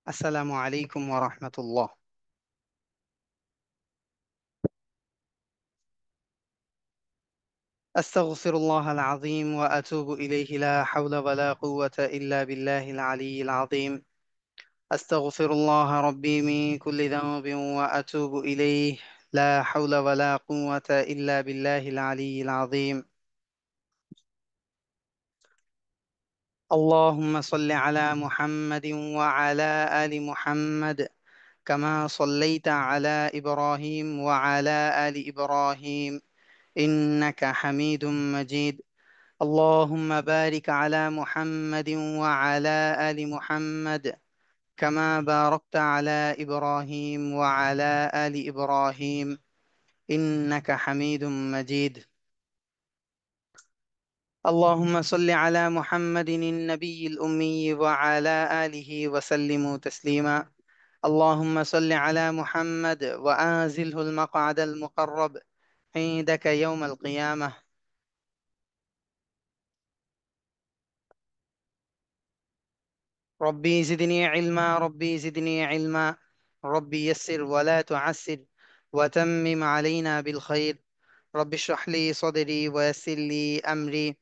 আসসালামু আলাইকুম ওয়া রাহমাতুল্লাহ। আস্তাগফিরুল্লাহ আল আযীম ওয়া আতুবু ইলাইহি লা হাওলা ওয়া লা কুওয়াতা ইল্লা বিল্লাহিল আলিয়্যিল আযীম। আস্তাগফিরুল্লাহ রাব্বী মিন কুল্লি যানবিন ওয়া আতুবু ইলাইহি লা হাওলা ওয়া লা কুওয়াতা ইল্লা বিল্লাহিল আলিয়্যিল আযীম। اللهم صل على محمد وعلى آل محمد كما صليت على إبراهيم وعلى آل إبراهيم إنك حميد مجيد. اللهم بارك على محمد وعلى آل محمد كما باركت على إبراهيم وعلى آل إبراهيم إنك حميد مجيد. اللهم صل على محمد النبي الأمي وعلى آله وسلم تسليما. اللهم صل على محمد وآزله المقعد المقرب عندك يوم القيامة. ربي زدني علما، ربي زدني علما، ربي يسر ولا تعسر وتمم علينا بالخير. رب اشرح لي صدري ويسر لي أمري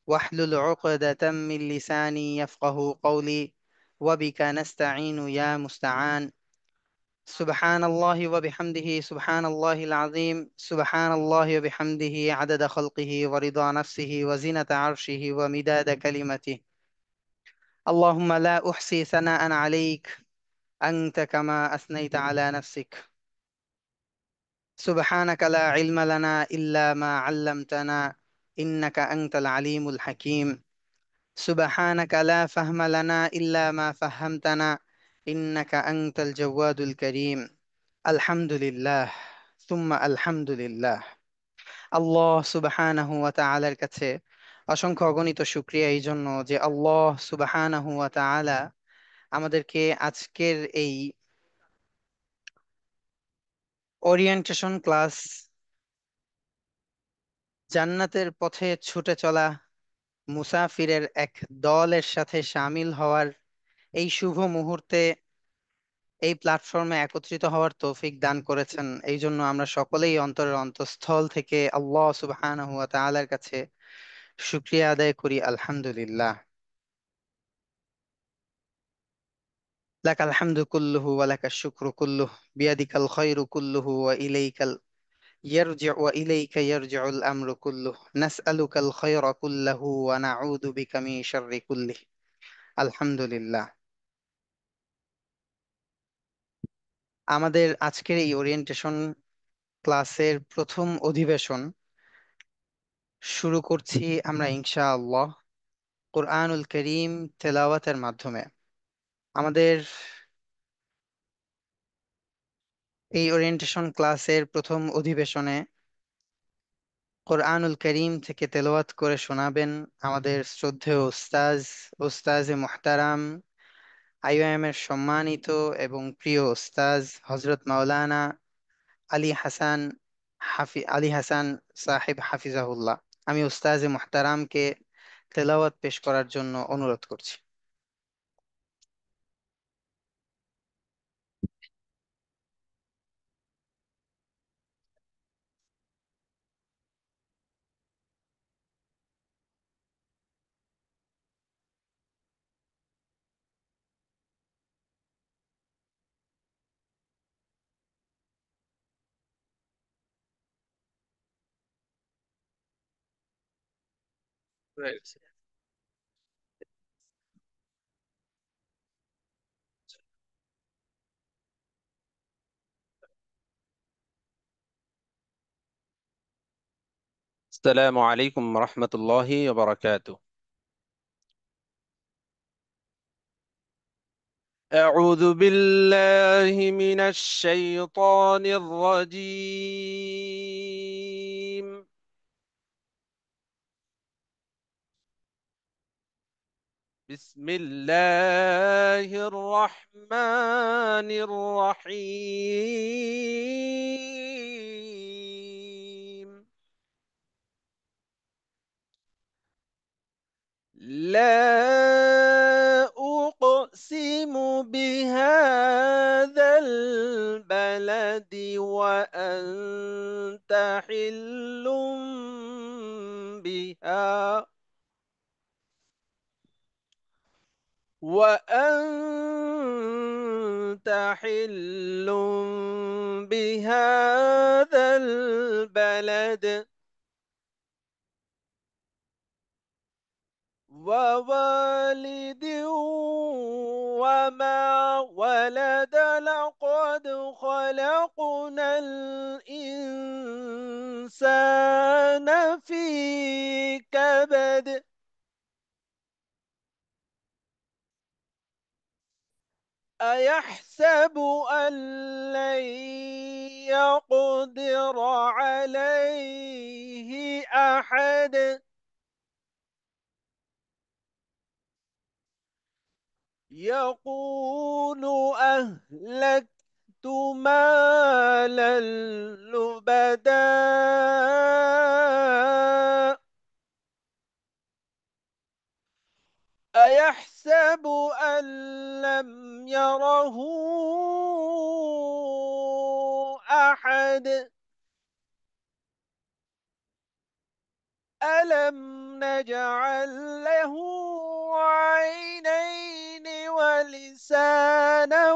واحلل عقدة من لساني يفقه قولي. وبك نستعين يا مستعان. سبحان الله وبحمده سبحان الله العظيم، سبحان الله وبحمده عدد خلقه ورضا نفسه وزنة عرشه ومداد كلمته. اللهم لا أحصي ثناء عليك أنت كما أثنيت على نفسك. سبحانك لا علم لنا إلا ما علمتنا إنك أنت العليم الحكيم. سبحانك لا فهم لنا إلا ما فهمتنا إنك أنت الجواد الكريم. الحمد لله ثم الحمد لله। আল্লাহ সুবহানাহু ওয়া তাআলার কাছে অসংখ্য অগণিত শুকরিয়া এই জন্য যে আল্লাহ সুবহানাহু ওয়া তাআলা আমাদেরকে আজকের এই ওরিয়েন্টেশন ক্লাস, জান্নাতের পথে ছুটে চলা মুসাফিরের এক দলের সাথে শামিল হওয়ার এই শুভ মুহূর্তে এই প্ল্যাটফর্মে একত্রিত হওয়ার তৌফিক দান করেছেন। এই জন্য আমরা সকলেই অন্তরের অন্তঃস্থল থেকে আল্লাহ সুবহানাহু ওয়া তাআলার কাছে শুকরিয়া আদায় করি, আলহামদুলিল্লাহ। লাকাল হামদু কুল্লুহু ওয়া লাকাশ শুকরু কুল্লুহু বিয়াদিকাল খায়রু কুল্লুহু ওয়া ইলাইকাল ওয়া ইলাইকা ইয়ারজিউল আমরু কুল্লুহু নাসআলুকাল খায়রা কুল্লাহু ওয়া নাউযু বিকা মিন শাররি কুল্লিহি। আলহামদুলিল্লাহ। আমাদের আজকের এই ওরিয়েন্টেশন ক্লাসের প্রথম অধিবেশন শুরু করছি আমরা ইনশাআল্লাহ কোরআনুল করিম তেলাওয়াতের মাধ্যমে। আমাদের এই ওরিয়েন্টেশন ক্লাসের প্রথম অধিবেশনে কোরআনুল করিম থেকে তেলাওয়াত করে শোনাবেন আমাদের শ্রদ্ধেয় উস্তাজ, উস্তাজে মুহতারাম, আইওএম এর সম্মানিত এবং প্রিয় উস্তাজ হযরত মাওলানা আলী হাসান, আলী হাসান সাহেব হাফিজাহুল্লাহ। আমি উস্তাজে মুহতারামকে তেলাওয়াত পেশ করার জন্য অনুরোধ করছি। السلام عليكم ورحمة الله وبركاته. أعوذ بالله من الشيطان الرجيم. بسم الله الرحمن الرحيم. لا أقسم بهذا البلد وأنت حل بها وأنت حل بهذا البلد ووالد وما ولد لقد خلقنا الإنسان في كبد أيحسب أن لن يقدر عليه أحد يقول أهلكت مالا لبدا أيحسب أن لم يره أحد ألم نجعل له عينين ولسانا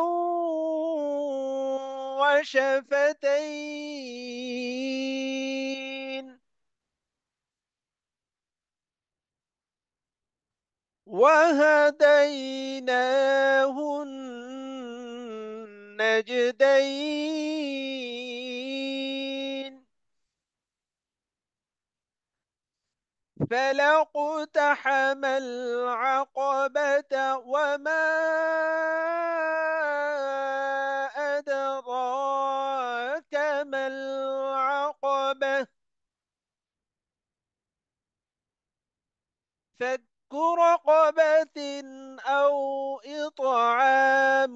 وشفتين وهديناه النجدين فلا اقتحم العقبة وما أدراك ما العقبة فك رقبة أو إطعام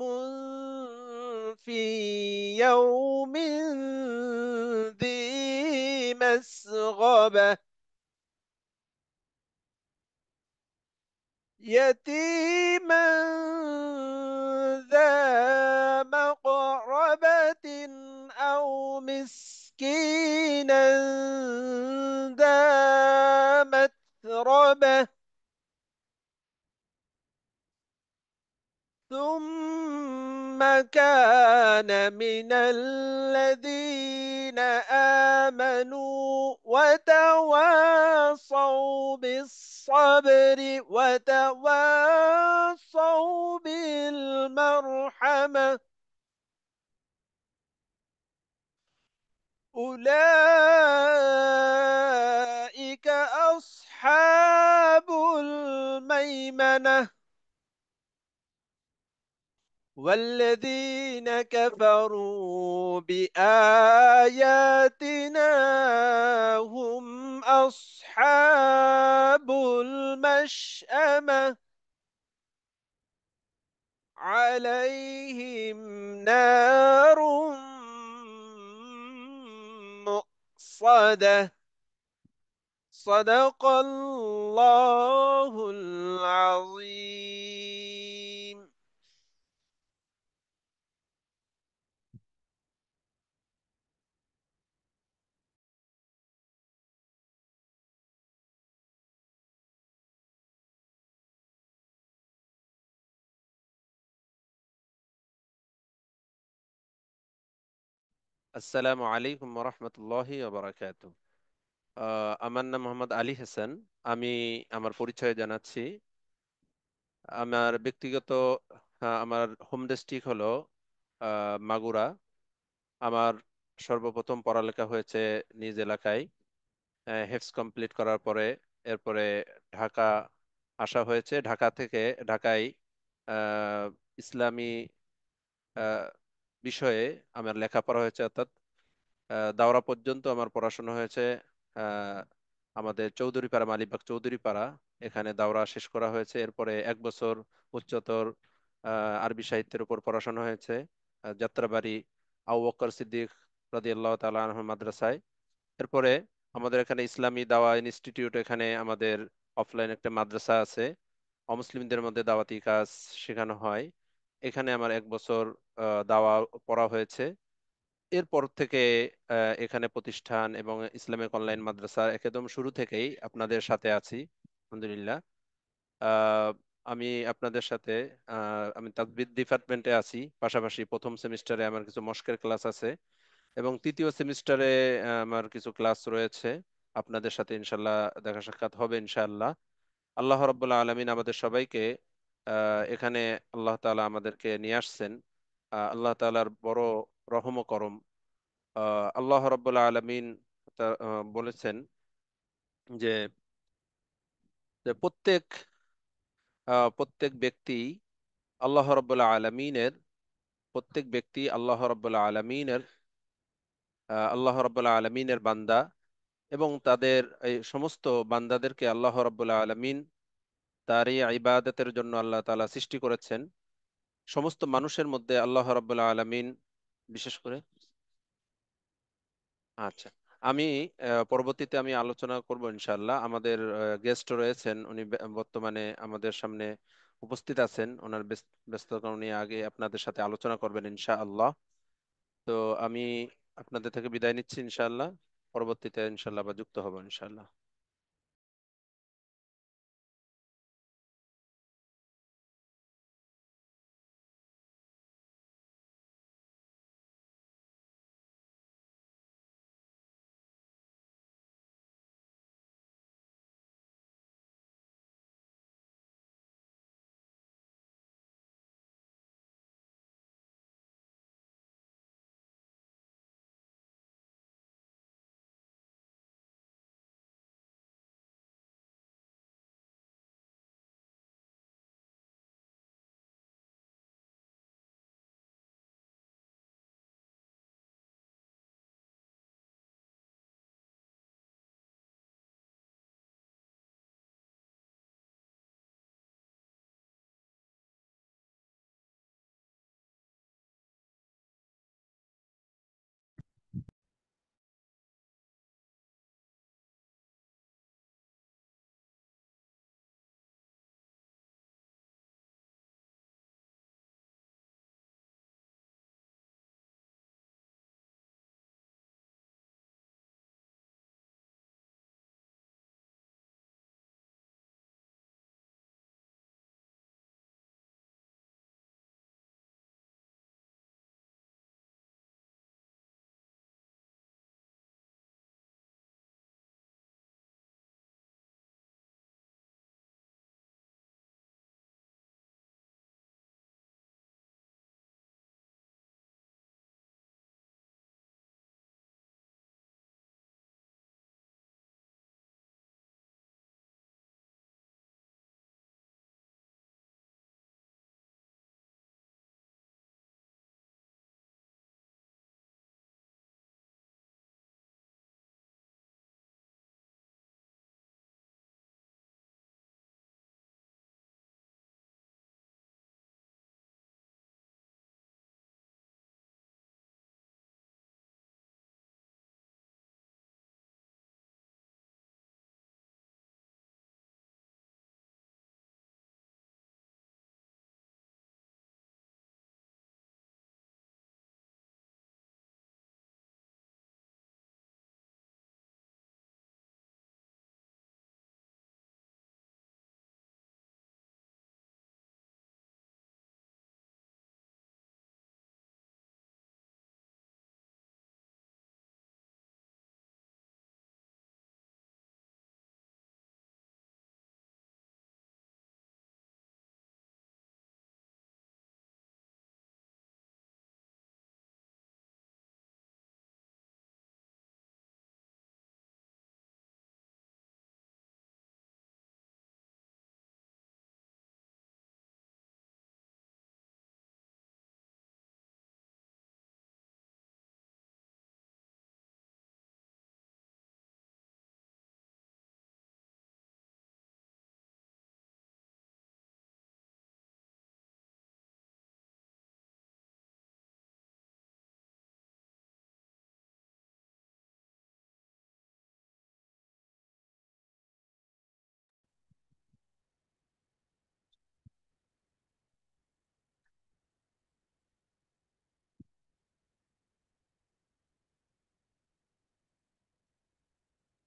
في يوم ذي مسغبة يتيما ذا مقربة أو مسكينا ذا متربة ثم كان من الذين آمنوا وتواصوا بالصبر وتواصوا بالمرحمة أولئك أصحاب الميمنة والذين كفروا بآياتنا هم أصحاب المشأمة عليهم نار مؤصدة صدق الله العظيم. আসসালামু আলাইকুম রহমতুল্লাহি ওয়া আমার নাম মোহাম্মদ আলী হাসান। আমি আমার পরিচয় জানাচ্ছি। আমার ব্যক্তিগত আমার হোম ডিস্ট্রিক্ট হলো মাগুরা। আমার সর্বপ্রথম পড়ালেখা হয়েছে নিজ এলাকায়। হেফজ কমপ্লিট করার পরে এরপরে ঢাকা আসা হয়েছে। ঢাকা থেকে ঢাকায় আহ, ইসলামী আহ, বিষয়ে আমার লেখাপড়া হয়েছে, অর্থাৎ দাওরা পর্যন্ত আমার পড়াশোনা হয়েছে। আহ, আমাদের চৌধুরীপাড়া, মালিবাগ চৌধুরীপাড়া, এখানে দাওরা শেষ করা হয়েছে। এরপরে 1 বছর উচ্চতর আরবি সাহিত্যের উপর পড়াশোনা হয়েছে যাত্রাবাড়ি আবু বকর সিদ্দিক রাদিয়াল্লাহু তাআলা আনহু মাদ্রাসায়। এরপরে আমাদের এখানে ইসলামী দাওয়া ইনস্টিটিউট, এখানে আমাদের অফলাইন একটা মাদ্রাসা আছে, অমুসলিমদের মধ্যে দাওয়াতি কাজ শেখানো হয়। এখানে আমার 1 বছর দাওয়া পড়া হয়েছে। এরপর থেকে এখানে প্রতিষ্ঠান এবং ইসলামিক অনলাইন মাদ্রাসা একদম শুরু থেকেই আপনাদের সাথে আছি আলহামদুলিল্লাহ। আহ, আমি আপনাদের সাথে আমি তাজবিদ ডিপার্টমেন্টে আছি, পাশাপাশি প্রথম সেমিস্টারে আমার কিছু মশকের ক্লাস আছে এবং তৃতীয় সেমিস্টারে আমার কিছু ক্লাস রয়েছে। আপনাদের সাথে ইনশাল্লাহ দেখা সাক্ষাৎ হবে ইনশাআল্লাহ। আল্লাহ রাব্বুল আলামিন আমাদের সবাইকে এখানে, আল্লাহ তাআলা আমাদেরকে নিয়ে আসছেন। আল্লাহ তাআলার বড় রহম ও করম। আল্লাহ রাব্বুল আলামিন বলেছেন যে যে প্রত্যেক ব্যক্তি আল্লাহ রাব্বুল আলামিনের প্রত্যেক ব্যক্তি আল্লাহ রাব্বুল আলামিনের বান্দা, এবং তাদের এই সমস্ত বান্দাদেরকে আল্লাহ রাব্বুল আলামিন তার এই ইবাদতের জন্য আল্লাহ তাআলা সৃষ্টি করেছেন। সমস্ত মানুষের মধ্যে আল্লাহ রাব্বুল আলামিন বিশেষ করে, আচ্ছা, আমি পরবর্তীতে আমি আলোচনা করব ইনশাআল্লাহ। আমাদের গেস্ট রয়েছেন, উনি বর্তমানে আমাদের সামনে উপস্থিত আছেন, ওনার ব্যস্ততার কারণে উনি আগে আপনাদের সাথে আলোচনা করবেন ইনশাআল্লাহ। তো আমি আপনাদের থেকে বিদায় নিচ্ছি ইনশাআল্লাহ। পরবর্তীতে ইনশাআল্লাহ আবার যুক্ত হব ইনশাআল্লাহ।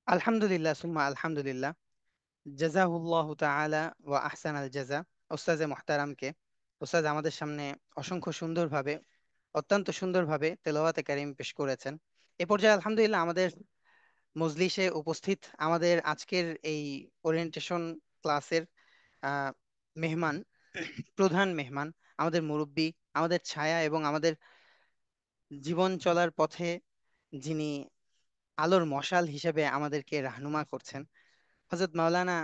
আলহামদুলিল্লাহ সুম্মা আলহামদুলিল্লাহ। জাযাহুল্লাহু তাআলা ওয়া আহসানাল জাযা। ওস্তাজে মুহতারামকে, ওস্তাদ আমাদের সামনে অসংখ্য সুন্দরভাবে, অত্যন্ত সুন্দরভাবে তেলাওয়াতে কারীম পেশ করেছেন। এ পর্যায়ে আলহামদুলিল্লাহ আমাদের মজলিসে উপস্থিত আমাদের আজকের এই ওরিয়েন্টেশন ক্লাসের আহ, মেহমান, প্রধান মেহমান, আমাদের মুরব্বি, আমাদের ছায়া এবং আমাদের জীবন চলার পথে যিনি আলোর মশাল হিসেবে আমাদেরকে রাহনুমা করছেন, হযরত মাওলানা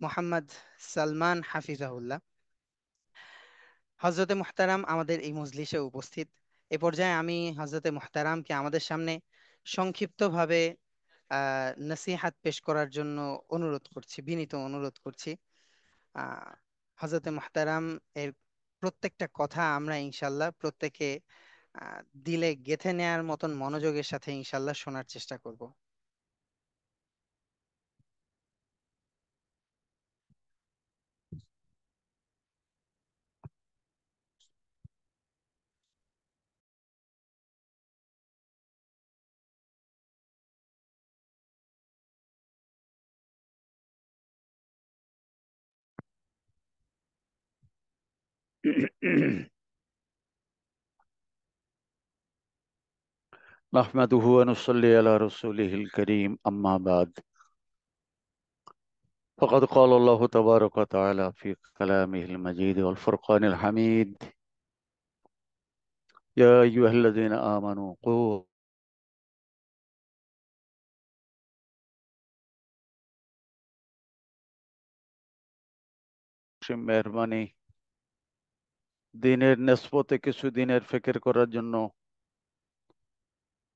মোহাম্মদ সালমান হাফিজাহুল্লাহ। হজরতে মুহতারাম আমাদের এই মজলিসে উপস্থিত। এ পর্যায়ে আমি হজরতে মুহতারামকে আমাদের সামনে সংক্ষিপ্তভাবে নসিহাত পেশ করার জন্য অনুরোধ করছি, বিনীত অনুরোধ করছি। আহ হজরতে মুহতারাম এর প্রত্যেকটা কথা আমরা ইনশাল্লাহ প্রত্যেকে দিলে গেঁথে নেয়ার মতন মনোযোগের সাথে ইনশাল্লাহ শোনার চেষ্টা করব। نحمده ونصلي على رسوله الكريم أما بعد فقد قال الله تبارك وتعالى في كلامه المجيد والفرقان الحميد يا أيها الذين آمنوا قوا মেহরবানি দিনের নেসবতে কিছু দিনের ফিকির করার জন্য,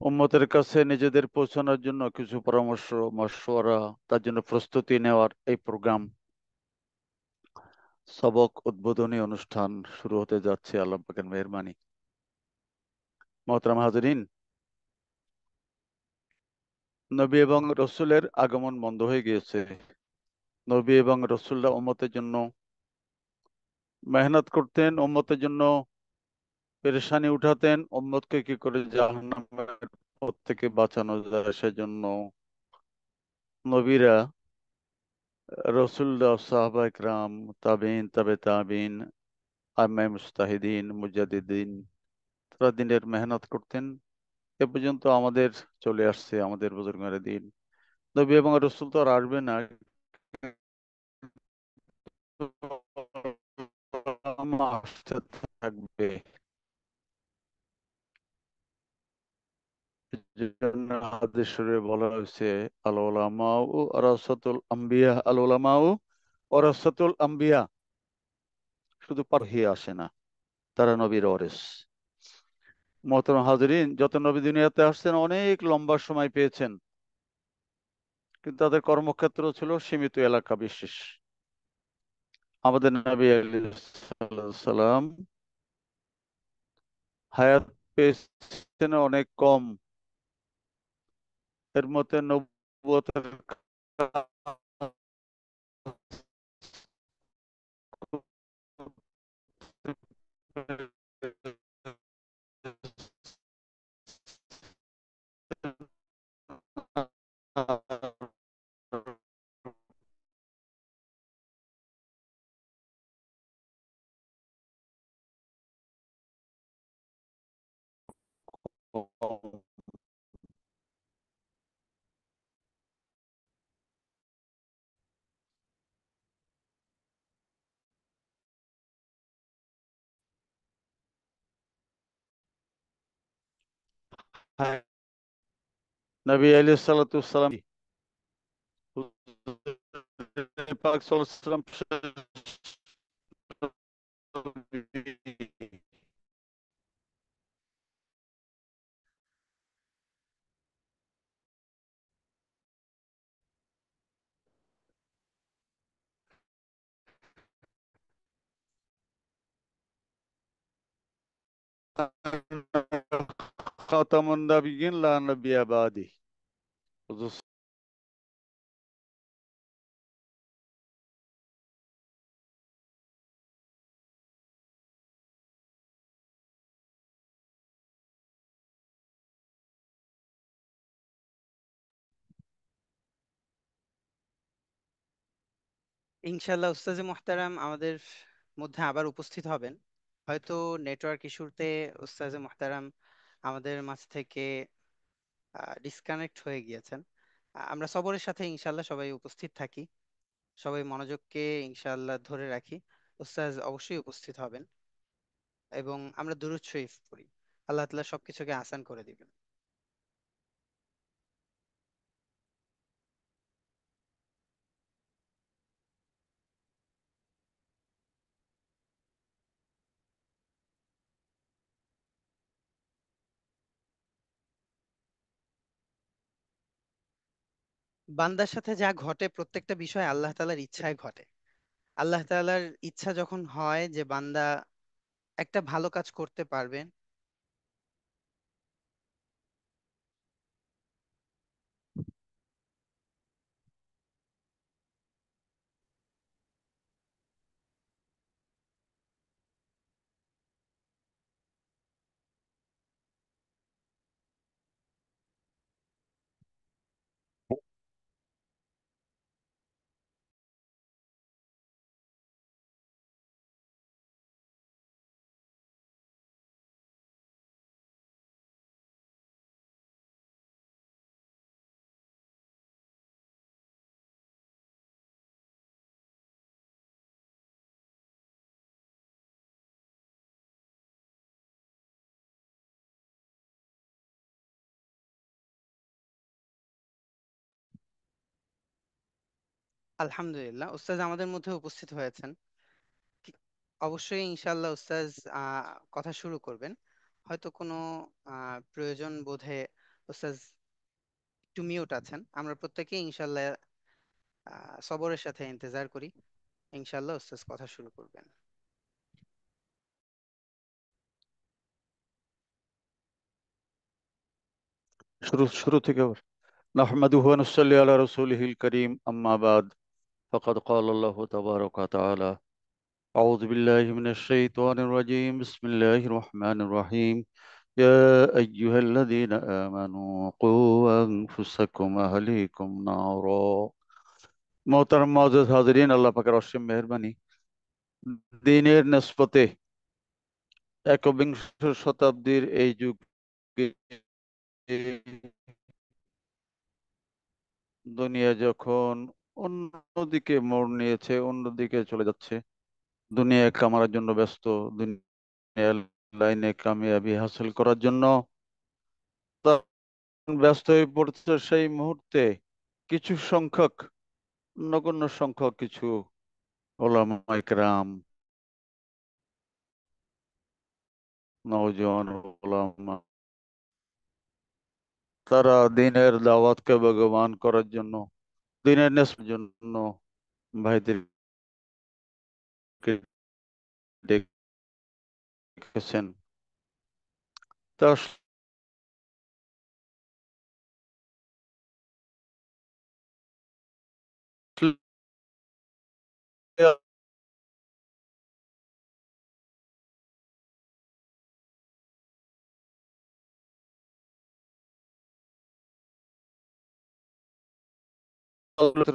উম্মতের কাছে নিজেদের পৌঁছানোর জন্য কিছু পরামর্শ মশওয়ারা, তার জন্য প্রস্তুতি নেওয়ার এই প্রোগ্রাম সবক উদ্বোধনী অনুষ্ঠান শুরু হতে যাচ্ছে। আল্লাহ পাকের মেহরবানি। মোহতারাম হাজরিন, নবী এবং রসুলের আগমন বন্ধ হয়ে গিয়েছে। নবী এবং রসুলরা উম্মতের জন্য মেহনত করতেন, উম্মতের জন্য পেরেশানি উঠাতেন, উম্মতকে কি করে জাহান্নামের পথ থেকে বাঁচানো যায় সেজন্য নবীরা, রসুলরা, সাহাবা ইকরাম, তাবিন, তাবে তাবিন, আইম্মায়ে মুজতাহিদিন, মুজাদ্দিদিন, তারা দিনের মেহনত করতেন। এ পর্যন্ত আমাদের চলে আসছে আমাদের বুজুর্গের দিন। নবী এবং রসুল তো আর আসবে না, আসতে থাকবে। এজন্য হাদিস শরীফে বলা হয়েছে, আল উলামাউ ওয়ারাসাতুল আম্বিয়া, আল উলামাউ ওয়ারাসাতুল আম্বিয়া। শুধু পারহি আসে না, তারা নবীর ওয়ারিস। মোহতারাম হাজরিন, যত নবী দুনিয়াতে আসছেন অনেক লম্বা সময় পেয়েছেন, কিন্তু তাদের কর্মক্ষেত্র ছিল সীমিত এলাকা বিশেষ। আমাদের নবী আলাইহিস সালাম হায়াত পেয়েছেন অনেক কম। এর মধ্যে নবুয়তের নবী আলাইহিস সালাতু ওয়াসসালাম পাক সাল্লাল্লাহু আলাইহি খাতামুন নাবিয়্যিন লা নাবিয়্যা বাদি। হুজুর ইনশাল্লাহ উস্তাজে মোহতারাম আমাদের মধ্যে আবার উপস্থিত হবেন। হয়তো নেটওয়ার্ক ইস্যুতে উস্তাজে মোহতারাম আমাদের মাঝ থেকে ডিসকানেক্ট হয়ে গিয়েছেন। আমরা সবরের সাথে ইনশাল্লাহ সবাই উপস্থিত থাকি, সবাই মনোযোগকে ইনশাল্লাহ ধরে রাখি। উস্তাজ অবশ্যই উপস্থিত হবেন এবং আমরা দুরূদ শরীফ পড়ি। আল্লাহ তাআলা সবকিছুকে আসান করে দিবেন। বান্দার সাথে যা ঘটে প্রত্যেকটা বিষয় আল্লাহ তাআলার ইচ্ছায় ঘটে। আল্লাহ তাআলার ইচ্ছা যখন হয় যে বান্দা একটা ভালো কাজ করতে পারবে, আলহামদুলিল্লাহ উস্তাজ আমাদের মধ্যে উপস্থিত হয়েছেন। কি- অবশ্যই ইনশাআল্লাহ উস্তাজ কথা শুরু করবেন। হয়তো কোনো প্রয়োজন বোধে উস্তাজ একটু মিউট আছেন। আমরা প্রত্যেকেই ইনশাআল্লাহ সবরের সাথে ইন্তজার করি। ইনশাআল্লাহ উস্তাজ কথা শুরু করবেন। শুরু থেকে আবার। নাহমাদুহু ওয়া নুসাল্লি আলা রাসূলিহিল কারীম, আম্মা বাদ। ফাকাদ ক্বালা আল্লাহু তাবারাকা ওয়া তাআলা, আউযু বিল্লাহি মিনাশ শাইতানির রাজীম, বিসমিল্লাহির রহমানির রহিম। ইয়া আইয়ুহাল্লাযীনা আমানু কু আনফুসাকুম ওয়া আহলিকুম নারা। মোহতারাম মুআজ্জাজ হাজিরিন, আল্লাহ পাকের অসীম মেহেরবানি, দিনের নিসবতে একবিংশ শতাব্দীর এই যুগে দুনিয়া যখন অন্যদিকে মোড় নিয়েছে, অন্যদিকে চলে যাচ্ছে, দুনিয়া কামানোর জন্য ব্যস্ত, দুনিয়ার লাইনে কামিয়াবি হাসিল করার জন্য তারা ব্যস্ত হয়ে পড়ছে, সেই মুহূর্তে কিছু সংখ্যক, নগণ্য সংখ্যক কিছু ওলামায়ে কেরাম, নওজোয়ান ওলামা, তারা দিনের দাওয়াতকে বেগবান করার জন্য, দিনের নেসবের জন্য ভাইদেরকে ডেকেছেন। তা আসলে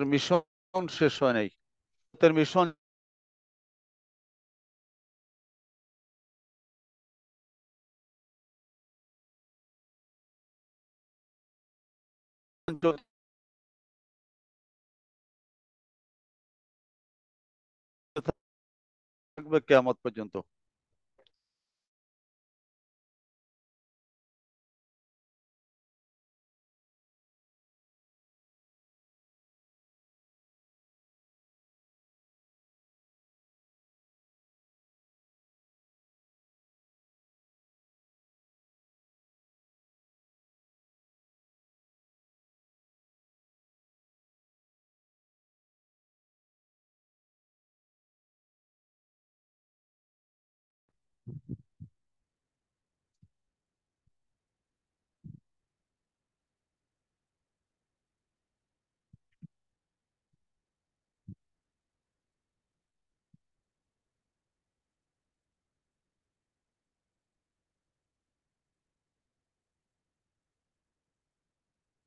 মিশন শেষ হয় নাই, তার মিশন চলতে থাকবে কিয়ামত পর্যন্ত।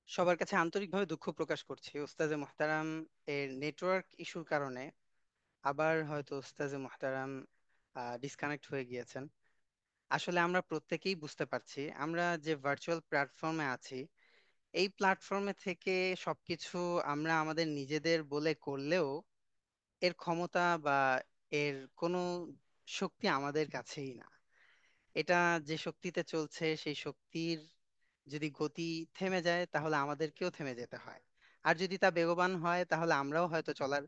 সবার কাছে আন্তরিকভাবে দুঃখ প্রকাশ করছি উস্তাজে মোহতারাম এর নেটওয়ার্ক ইস্যুর কারণে আবার হয়তো উস্তাজে মুহতারাম ডিসকানেক্ট হয়ে গিয়েছেন। আসলে আমরা প্রত্যেকেই বুঝতে পারছি আমরা যে ভার্চুয়াল প্ল্যাটফর্মে আছি, এই প্ল্যাটফর্মে থেকে সবকিছু আমরা আমাদের নিজেদের বলে করলেও এর ক্ষমতা বা এর কোনো শক্তি আমাদের কাছেই না। এটা যে শক্তিতে চলছে সেই শক্তির যদি গতি থেমে যায় তাহলে আমাদেরকেও থেমে যেতে হয়। আর যদি তা বেগবান হয় তাহলে আমরাও হয়তো চলার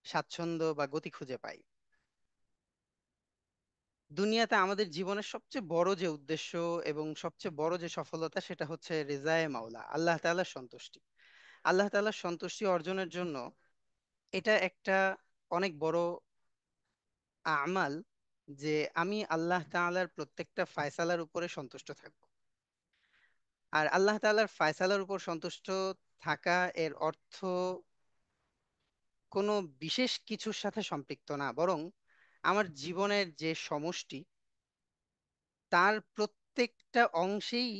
স্বাচ্ছন্দ্য বা গতি খুঁজে পাই। দুনিয়াতে আমাদের জীবনের সবচেয়ে বড় যে উদ্দেশ্য এবং সবচেয়ে বড় যে সফলতা সেটা হচ্ছে রেজায়ে মাওলা, আল্লাহ তাআলার সন্তুষ্টি। আল্লাহ তাআলার সন্তুষ্টি অর্জনের জন্য এটা একটা অনেক বড় আমাল যে আমি আল্লাহ তাআলার প্রত্যেকটা ফায়সালার উপরে সন্তুষ্ট থাকব। আর আল্লাহ তাআলার ফায়সালার উপর সন্তুষ্ট থাকা এর অর্থ কোনো বিশেষ কিছুর সাথে সম্পৃক্ত না, বরং আমার জীবনের যে সমষ্টি তার প্রত্যেকটা অংশেই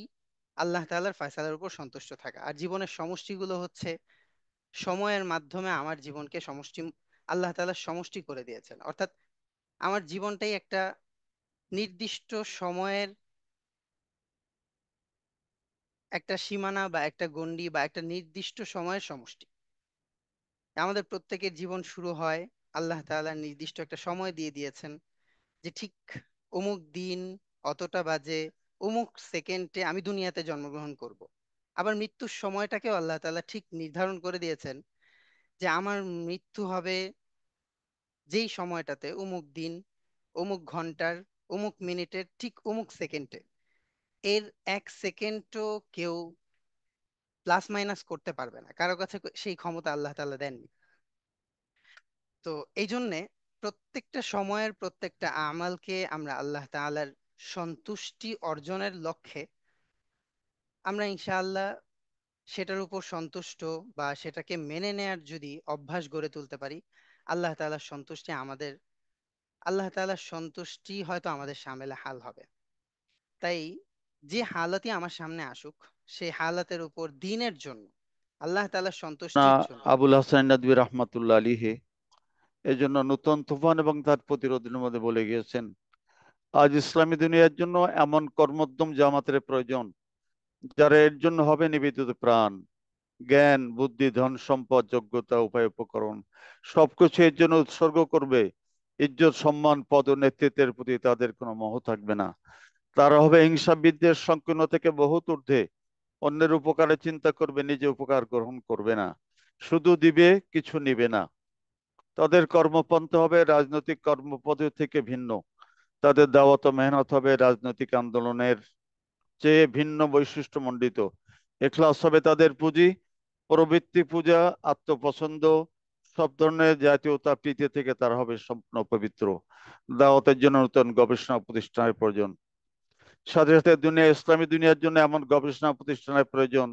আল্লাহ তাআলার ফয়সালার উপর সন্তুষ্ট থাকা। আর জীবনের সমষ্টিগুলো হচ্ছে সময়ের মাধ্যমে আমার জীবনকে সমষ্টি, আল্লাহ তাআলা সমষ্টি করে দিয়েছেন। অর্থাৎ আমার জীবনটাই একটা নির্দিষ্ট সময়ের একটা সীমানা বা একটা গণ্ডি বা একটা নির্দিষ্ট সময়ের সমষ্টি। আমাদের প্রত্যেকের জীবন শুরু হয়, আল্লাহ তাআলা নির্দিষ্ট একটা সময় দিয়ে দিয়েছেন যে ঠিক অমুক দিন অতটা বাজে অমুক সেকেন্ডে আমি দুনিয়াতে জন্মগ্রহণ করব। আবার মৃত্যুর সময়টাকেও আল্লাহ তাআলা ঠিক নির্ধারণ করে দিয়েছেন যে আমার মৃত্যু হবে যেই সময়টাতে, অমুক দিন অমুক ঘন্টার অমুক মিনিটের ঠিক অমুক সেকেন্ডে। এর এক সেকেন্ডও কেউ প্লাস মাইনাস করতে পারবে না, কারো কাছে সেই ক্ষমতা আল্লাহ তাআলা দেননি। তো এই জন্যে প্রত্যেকটা সময়ের প্রত্যেকটা আমালকে আমরা আল্লাহ তাআলার সন্তুষ্টি অর্জনের লক্ষ্যে আমরা ইনশাআল্লাহ সেটার উপর সন্তুষ্ট বা সেটাকে মেনে নেয়ার যদি অভ্যাস গড়ে তুলতে পারি, আল্লাহ তাআলার সন্তুষ্টি আমাদের, আল্লাহ তাআলার সন্তুষ্টি হয়তো আমাদের সামেলে হাল হবে। তাই যে হালতই আমার সামনে আসুক, সেই হালাতের উপর দিনের জন্য, আল্লাহ তাআলার না, সন্তুষ্টির জন্য। আবুল হাসান নদভী রহমাতুল্লাহ আলিহি এই জন্য নূতন তুফান এবং তার প্রতিরোধের মধ্যে বলে গিয়েছেন, আজ ইসলামী দুনিয়ার জন্য এমন কর্মোদ্যম জামাতের প্রয়োজন যারা এর জন্য হবে নিবেদিত প্রাণ। জ্ঞান, বুদ্ধি, ধন সম্পদ, যোগ্যতা, উপায়, উপকরণ সবকিছু এর জন্য উৎসর্গ করবে। ইজ্জত, সম্মান, পদ ও নেতৃত্বের প্রতি তাদের কোনো মোহ থাকবে না। তারা হবে হিংসা বিদ্বেষ সংকীর্ণ থেকে বহুত ঊর্ধ্বে। অন্যের উপকারে চিন্তা করবে, নিজে উপকার গ্রহণ করবে না। শুধু দিবে, কিছু নিবে না। তাদের কর্মপন্থা হবে রাজনৈতিক কর্মপদ্ধতি থেকে ভিন্ন। তাদের দাওয়াত ও মেহনত হবে রাজনৈতিক আন্দোলনের চেয়ে ভিন্ন বৈশিষ্ট্য মণ্ডিত। এখলাস হবে তাদের পুঁজি। প্রবৃত্তি, পূজা, আত্মপছন্দ, সব ধরনের জাতীয়তা প্রীতি থেকে তারা হবে সম্পূর্ণ পবিত্র। দাওয়াতের জন্য নতুন গবেষণা প্রতিষ্ঠানের প্রয়োজন। সাথে সাথে ইসলামী দুনিয়ার জন্য এমন গবেষণা প্রতিষ্ঠানের প্রয়োজন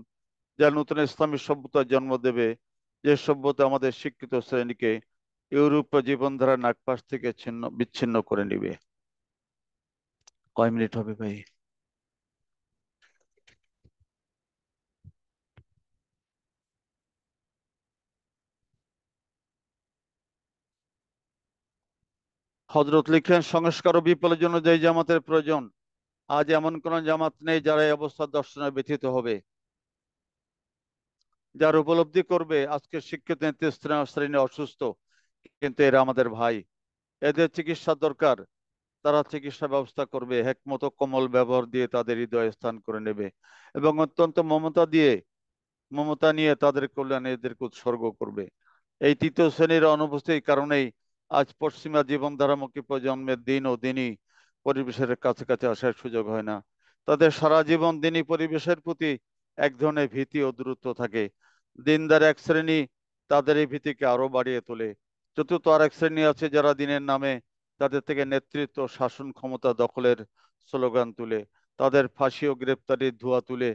যা নতুন ইসলামী সভ্যতার জন্ম দেবে, যে সভ্যতা আমাদের শিক্ষিত শ্রেণীকে ইউরোপীয় জীবনধারা নাগপাশ থেকে বিচ্ছিন্ন করে নিবে। কয় মিনিট হবে ভাই? হযরত লিখেন, সংস্কার ও বিপ্লবের জন্য যে জামাতের প্রয়োজন, আজ এমন কোন জামাত নেই যারা এই অবস্থার দর্শনে ব্যথিত হবে, যার উপলব্ধি করবে আজকে শিক্ষিত শ্রেণী অসুস্থ, কিন্তু এরা আমাদের ভাই, এদের চিকিৎসা দরকার। তারা চিকিৎসা ব্যবস্থা করবে, হেকমত ও কোমল ব্যবহার দিয়ে তাদের হৃদয়ে স্থান করে নেবে এবং অত্যন্ত মমতা নিয়ে তাদের কল্যাণে এদেরকে উৎসর্গ করবে। এই তৃতীয় শ্রেণীর অনুপস্থিতির কারণেই আজ পশ্চিমা জীবনধারামুখী প্রজন্মের দিন ও দিনই পরিবেশের কাছাকাছি আসার সুযোগ হয় না। তাদের সারা জীবন দিনই পরিবেশের প্রতি এক ধরনের ভীতি ও দূরত্ব থাকে। দিনদার এক শ্রেণী তাদের এই ভীতিকে আরো বাড়িয়ে তোলে। চতুর্থ আর এক শ্রেণী আছে যারা দিনের নামে তাদের থেকে নেতৃত্ব ও শাসন ক্ষমতা দখলের স্লোগান তুলে, তাদের ফাঁসি ও গ্রেপ্তারির ধোঁয়া তুলে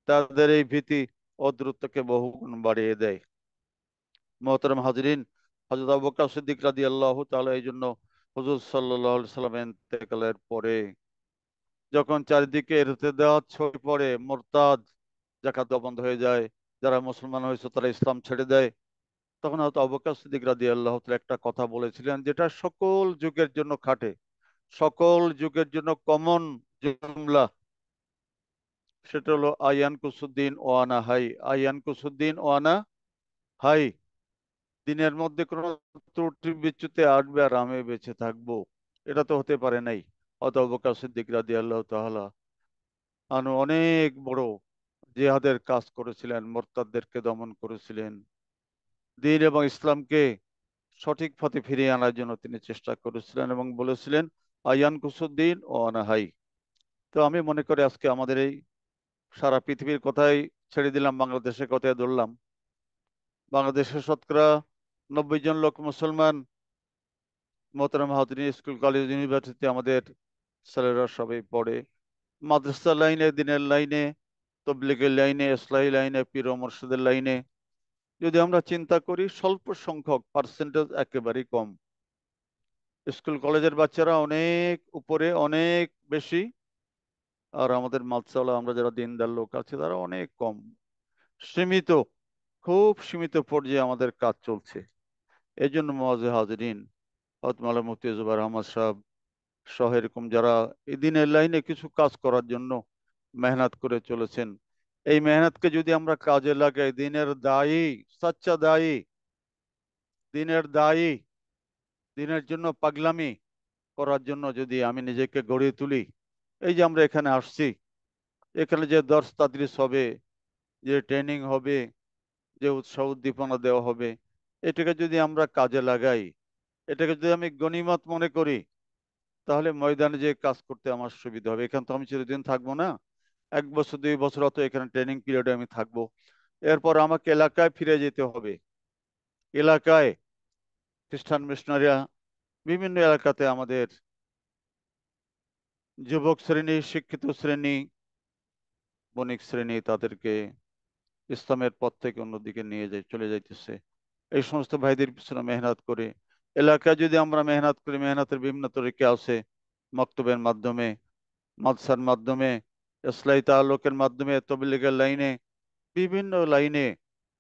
তাদের এই ভীতি ও দূরত্বকে বহুগুণ বাড়িয়ে দেয়। মোহতারাম হাজরিন, হযরত আবু বকর সিদ্দিক রাদিয়াল্লাহু তাআলা এই জন্য হুজুর সাল্লাল্লাহু আলাইহি সাল্লামের ইন্তেকালের পরে যখন চারিদিকে ইরতিদাদ ছড়িয়ে পড়ে, মুরতাদ জাকাত বন্ধ হয়ে যায়, যারা মুসলমান হয়েছে তারা ইসলাম ছেড়ে দেয়, তখন হয়তো আবু বকর সিদ্দিক রাদিয়াল্লাহু তাআলা একটা কথা বলেছিলেন যেটা সকল যুগের জন্য খাটে, সকল যুগের জন্য কমন জুমলা। সেটা হলো আয়ান কুসুদ্দিন ওয়ানা হাই, আয়ান কুসুদ্দিন ওয়ানা হাই। দিনের মধ্যে কোনো ত্রুটি বিচ্যুতি আসবে আর আমি বেঁচে থাকবো, এটা তো হতে পারে নাই। অত আবু বকর সিদ্দিক রাদিয়াল্লাহু তাআলা আনু অনেক বড় জিহাদের কাজ করেছিলেন, মোরতাদদেরকে দমন করেছিলেন, দ্বীন এবং ইসলামকে সঠিক পথে ফিরিয়ে আনার জন্য তিনি চেষ্টা করেছিলেন এবং বলেছিলেন আয়ান কুসুদ্দিন ও আনাহাই। তো আমি মনে করি আজকে আমাদের এই সারা পৃথিবীর কথাই ছেড়ে দিলাম, বাংলাদেশের কথাই ধরলাম। বাংলাদেশের শতকরা 90 জন লোক মুসলমান। মোহতারাম হাজরিন, স্কুল কলেজ ইউনিভার্সিটি আমাদের ছেলেরা সবাই পড়ে, মাদ্রাসা লাইনে, দিনের লাইনে, তবলিগের লাইনে, ইসলাহী লাইনে, পীর ও মুর্শিদের লাইনে। যদি আমরা চিন্তা করি স্বল্প সংখ্যক, পার্সেন্টেজ একেবারেই কম। স্কুল কলেজের বাচ্চারা অনেক উপরে, অনেক বেশি, আর আমাদের মাদ্রাসাওয়ালা আমরা যারা দিনদার লোক আছে তারা অনেক কম, সীমিত, খুব সীমিত পর্যায়ে আমাদের কাজ চলছে। এই জন্য মুআজ্জিজ হাজরিন, হযরত মাওলানা মুফতি জুবায়ের আহমদ সাহেব সহ এরকম যারা এই দিনের লাইনে কিছু কাজ করার জন্য মেহনত করে চলেছেন, এই মেহনতকে যদি আমরা কাজে লাগাই, দিনের দায়ী, সচ্চা দায়ী, দিনের দায়ী, দিনের জন্য পাগলামি করার জন্য যদি আমি নিজেকে গড়ে তুলি, এই যে আমরা এখানে আসছি, এখানে যে দর্শ তাদরিস হবে, যে ট্রেনিং হবে, যে উৎসাহ উদ্দীপনা দেওয়া হবে, এটাকে যদি আমরা কাজে লাগাই, এটাকে যদি আমি গনিমত মনে করি, তাহলে ময়দানে যে কাজ করতে আমার সুবিধা হবে। এখানে তো আমি চিরদিন থাকবো না, 1 বছর 2 বছর অত এখানে ট্রেনিং পিরিয়ডে আমি থাকবো। এরপর আমাকে এলাকায় ফিরে যেতে হবে। এলাকায় খ্রিস্টান মিশনারিরা বিভিন্ন এলাকাতে আমাদের যুবক শ্রেণী, শিক্ষিত শ্রেণী, বণিক শ্রেণী তাদেরকে ইসলামের পথ থেকে অন্যদিকে নিয়ে চলে যাইতেছে। এই সমস্ত ভাইদের পিছনে মেহনত করে এলাকায় যদি আমরা মেহনত করি, মেহনতের বিভিন্ন তরিকা আছে, মক্তবের মাধ্যমে, মাদ্রাসার মাধ্যমে, ইসলাহী তাআল্লুকের মাধ্যমে, তবলিগের লাইনে, বিভিন্ন লাইনে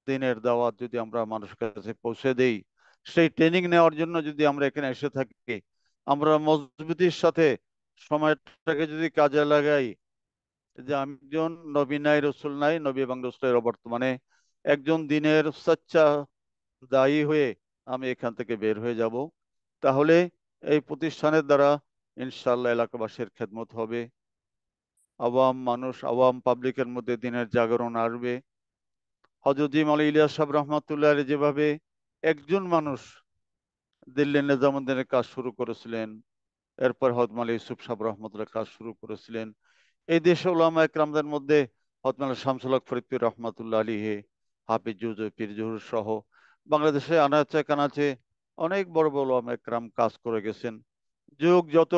দ্বীনের দাওয়াত যদি আমরা মানুষের কাছে পৌঁছে দেই, সেই ট্রেনিং নেওয়ার জন্য যদি আমরা এখানে এসে থাকি, আমরা মজবুতির সাথে সময়টাকে যদি কাজে লাগাই, যে আমি একজন নবী নাই, রসুল নাই, নবী এবং রসুলের বর্তমানে একজন দিনের সচ্চা দায়ী হয়ে আমি এখান থেকে বের হয়ে যাব, তাহলে এই প্রতিষ্ঠানের দ্বারা ইনশাআল্লাহ এলাকাবাসীর খেদমত হবে, আওয়াম মানুষ, আওয়াম পাবলিকের মধ্যে দিনের জাগরণ আসবে। হযরত জিম আলী ইলিয়াস সাহেব রহমাতুল্লাহ আলাইহি যেভাবে একজন মানুষ দিল্লি নিজামুদ্দিনের কাজ শুরু করেছিলেন, এরপর হযরত মাওলানা ইউসুফ সাহেব রহমাতুল্লাহ কাজ শুরু করেছিলেন, এই দেশে উলামা একরামদের মধ্যে হযরত মাওলানা শামসুল হক ফরিদপুর রহমাতুল্লাহ আলাইহি, হাফিজ জুজু পীর জহুর সহ বাংলাদেশে আনাচে কানাচে অনেক বড় বড় উলামা একরাম কাজ করে গেছেন। যুগ যত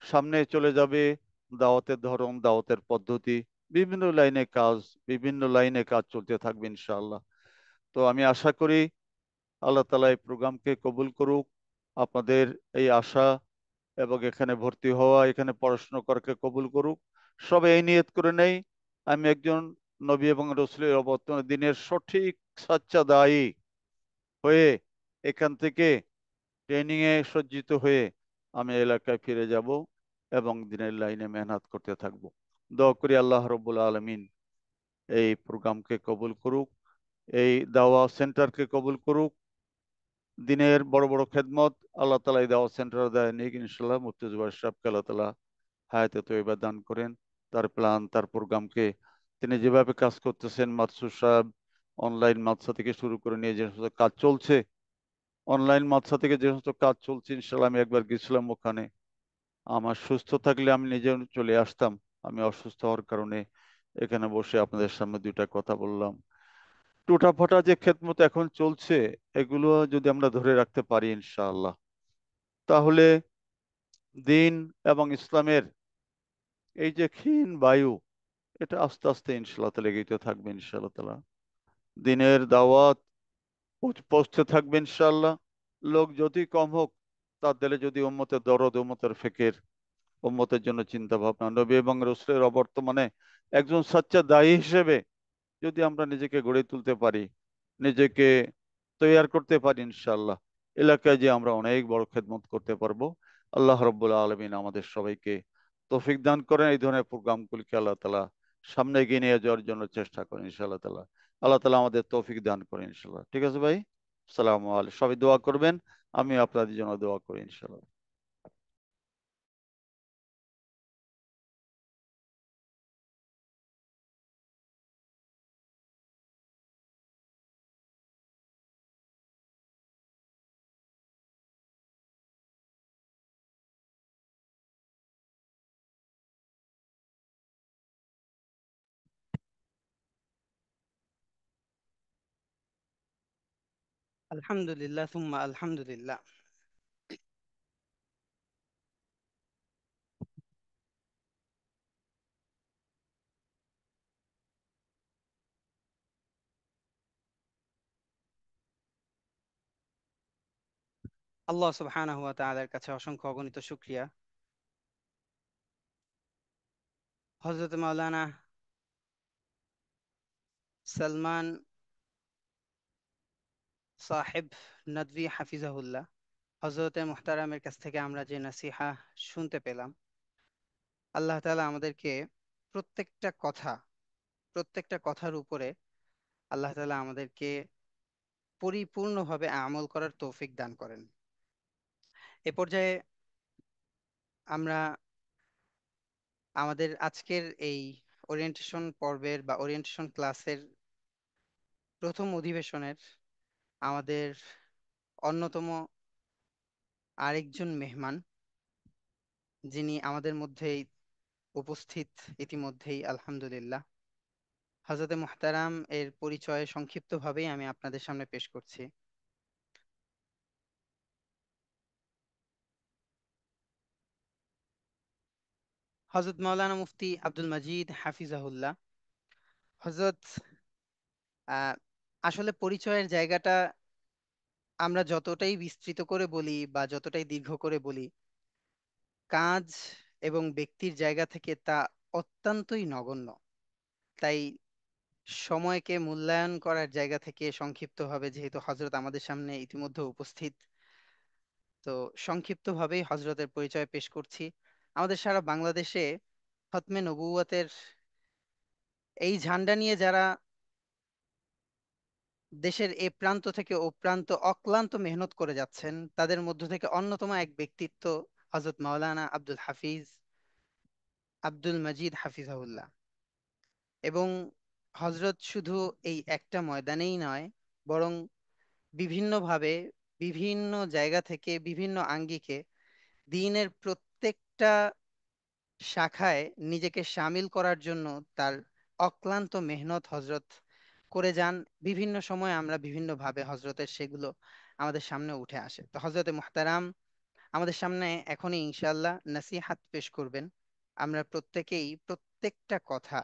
সামনে চলে যাবে, দাওয়াতের ধরন, দাওয়াতের পদ্ধতি, বিভিন্ন লাইনে কাজ, বিভিন্ন লাইনে কাজ চলতে থাকবে ইনশাআল্লাহ। তো আমি আশা করি আল্লাহ তাআলা এই প্রোগ্রামকে কবুল করুক, আপনাদের এই আশা এবং এখানে ভর্তি হওয়া, এখানে পড়াশোনা করাকে কবুল করুক। সবাই এই নিয়ত করে নেই, আমি একজন নবী এবং রসুলের অবতীর্ণ দিনের সঠিক সাচ্চা দায়ী হয়ে এখান থেকে ট্রেনিং এ সজ্জিত হয়ে আমি এলাকায় ফিরে যাব এবং দিনের লাইনে মেহনত করতে থাকব। দোয়া করি আল্লাহ রব্বুল আলামিন এই প্রোগ্রামকে কবুল করুক, এই দাওয়া সেন্টারকে কবুল করুক। দিনের বড় বড় খেদমত আল্লাহ তাআলা এই দাওয়া সেন্টার দেয় নিক ইনশাআল্লাহ। মুফতি জুবায়ের সাহেবকে আল্লাহ তাআলা হায়াতে তয়্যিবা দান করেন, তার প্ল্যান, তার প্রোগ্রামকে তিনি যেভাবে কাজ করতেছেন, মাদসুর সাহেব অনলাইন মাদ্রাসা থেকে শুরু করে নিয়ে যে সমস্ত কাজ চলছে, অনলাইন মাদ্রাসা থেকে যে সমস্ত কাজ চলছে, ইনশাআল্লাহ আমি একবার গেছিলাম ওখানে, আমার সুস্থ থাকলে আমি নিজে চলে আসতাম, আমি অসুস্থ হওয়ার কারণে এখানে বসে আপনাদের সামনে দুইটা কথা বললাম। টুটাফাটা যে খেদমত এখন চলছে, এগুলো যদি আমরা ধরে রাখতে পারি ইনশাআল্লাহ, তাহলে দিন এবং ইসলামের এই যে ক্ষীণ বায়ু, এটা আস্তে আস্তে ইনশাআল্লাহ তাআলা এগিয়ে থাকবে ইনশাআল্লাহ তাআলা। দিনের দাওয়াত পৌঁছতে থাকবে ইনশাআল্লাহ। লোক যতই কম হোক, তার দিলে যদি উম্মতের দরদ, উম্মতের ফিকির, উম্মতের জন্য চিন্তা ভাবনা, নবী এবং রাসূলের অবর্তমানে একজন সচ্চা দায়ী হিসেবে যদি আমরা নিজেকে গড়ে তুলতে পারি, নিজেকে তৈয়ার করতে পারি ইনশাআল্লাহ, এলাকায় যে আমরা অনেক বড় খেদমত করতে পারবো। আল্লাহ রাব্বুল আলামিন আমাদের সবাইকে তৌফিক দান করেন। এই ধরনের প্রোগ্রামগুলিকে আল্লাহ তাআলা সামনে এগিয়ে নিয়ে যাওয়ার জন্য চেষ্টা করেন ইনশাআল্লাহ তাআলা। আল্লাহ তাআলা আমাদের তৌফিক দান করেন ইনশাআল্লাহ। ঠিক আছে ভাই, আসসালামু আলাইকুম। সবাই দোয়া করবেন, আমি আপনাদের জন্য দোয়া করি ইনশাআল্লাহ। আলহামদুলিল্লাহ থুম্মা আলহামদুলিল্লাহ। আল্লাহ সুবহানাহু ওয়া তাআলার কাছে অসংখ্য অগণিত শুকরিয়া। হযরত মাওলানা সালমান সাহেব নদভী হাফিজাহুল্লাহ হযরতে মুহতারামের কাছ থেকে আমরা যে নসিহা শুনতে পেলাম, আল্লাহ তাআলা আমাদেরকে প্রত্যেকটা কথা প্রত্যেকটা কথার উপরে আল্লাহ তাআলা আমাদেরকে পরিপূর্ণভাবে আমল করার তৌফিক দান করেন। এ পর্যায়ে আমরা আমাদের আজকের এই ওরিয়েন্টেশন পর্বের বা ওরিয়েন্টেশন ক্লাসের প্রথম অধিবেশনের আমাদের অন্যতম আরেকজন মেহমান, যিনি আমাদের মধ্যেই উপস্থিত ইতিমধ্যেই আলহামদুলিল্লাহ, হযরতে মুহতারাম এর পরিচয় সংক্ষিপ্তভাবেই আমি আপনাদের সামনে পেশ করছি। হযরত মাওলানা মুফতি আব্দুল মজিদ হাফিজাহুল্লাহ। হযরত আহ, আসলে পরিচয়ের জায়গাটা আমরা যতটাই বিস্তৃত করে বলি বা যতটাই দীর্ঘ করে বলি, কাজ এবং ব্যক্তির জায়গা থেকে তা অত্যন্তই নগণ্য। তাই সময়কে মূল্যায়ন করার জায়গা থেকে সংক্ষিপ্তভাবে, যেহেতু হজরত আমাদের সামনে ইতিমধ্যে উপস্থিত, তো সংক্ষিপ্তভাবেই হজরতের পরিচয় পেশ করছি। আমাদের সারা বাংলাদেশে খতমে নবুয়তের এই ঝান্ডা নিয়ে যারা দেশের এ প্রান্ত থেকে ও প্রান্ত অক্লান্ত মেহনত করে যাচ্ছেন, তাদের মধ্য থেকে অন্যতম এক ব্যক্তিত্ব হজরত মাওলানা আব্দুল মজিদ হাফিজাহুল্লাহ। এবং হজরত শুধু এই একটা ময়দানেই নয়, বরং বিভিন্নভাবে বিভিন্ন জায়গা থেকে বিভিন্ন আঙ্গিকে দ্বীনের প্রত্যেকটা শাখায় নিজেকে শামিল করার জন্য তার অক্লান্ত মেহনত হজরত করে যান। বিভিন্ন সময় আমরা বিভিন্নভাবে হজরতের সেগুলো আমাদের সামনে উঠে আসে। তো হজরতে মুহতারাম আমাদের সামনে এখনই ইনশাআল্লাহ নসিহাত পেশ করবেন। আমরা প্রত্যেকেই প্রত্যেকটা কথা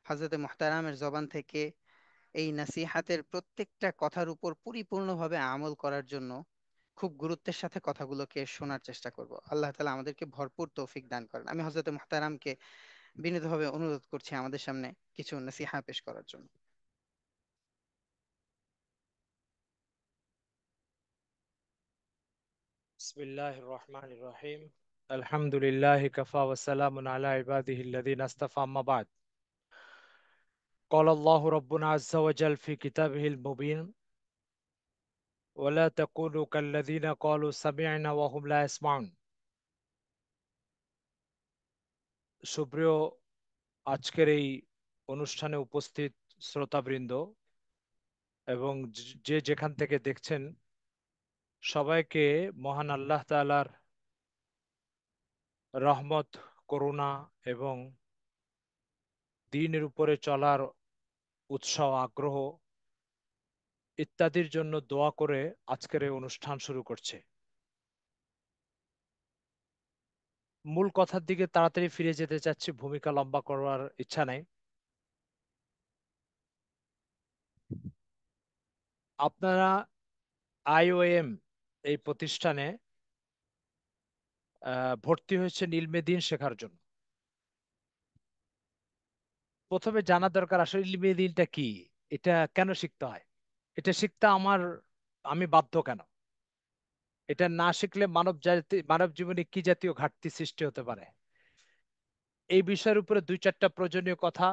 হজরতে মুহতারামের জবান থেকে এই নসিহাতের প্রত্যেকটা কথার উপর পরিপূর্ণভাবে আমল করার জন্য খুব গুরুত্বের সাথে কথাগুলোকে শোনার চেষ্টা করব। আল্লাহ তাআলা আমাদেরকে ভরপুর তৌফিক দান করেন। আমি হযরতে মুহতারামকে বিনীতভাবে অনুরোধ করছি আমাদের সামনে কিছু নসিহা পেশ করার জন্য। بسم الله الرحمن الرحيم. الحمد لله كفى وسلام على عباده الذين اصطفى. أما بعد، قال الله ربنا عز وجل في كتابه المبين: ولا تكونوا كالذين قالوا سمعنا وهم لا يسمعون. সুপ্রিয় আজকের এই অনুষ্ঠানে উপস্থিত শ্রোতাবৃন্দ এবং যে যেখান থেকে দেখছেন, সবাইকে মহান আল্লাহ তাআলার রহমত, করুণা এবং দ্বীনের উপরে চলার উৎসাহ, আগ্রহ ইত্যাদির জন্য দোয়া করে আজকের এই অনুষ্ঠান শুরু করছে। মূল কথার দিকে তাড়াতাড়ি ফিরে যেতে চাচ্ছি, ভূমিকা লম্বা করার ইচ্ছা নাই। আপনারা আইওএম এই প্রতিষ্ঠানে ভর্তি হয়েছেন ইলমে দ্বীন শেখার জন্য। প্রথমে জানা দরকার আসলে ইলমে দ্বীনটা কি, এটা কেন শিখতে হয়। এটা শিখতে আমি বাধ্য কেন? এটা না শিখলে মানব জীবনে কি জাতীয় ঘাটতি সৃষ্টি হতে পারে? এই বিষয়ের উপরে 2-4টা প্রয়োজনীয় কথা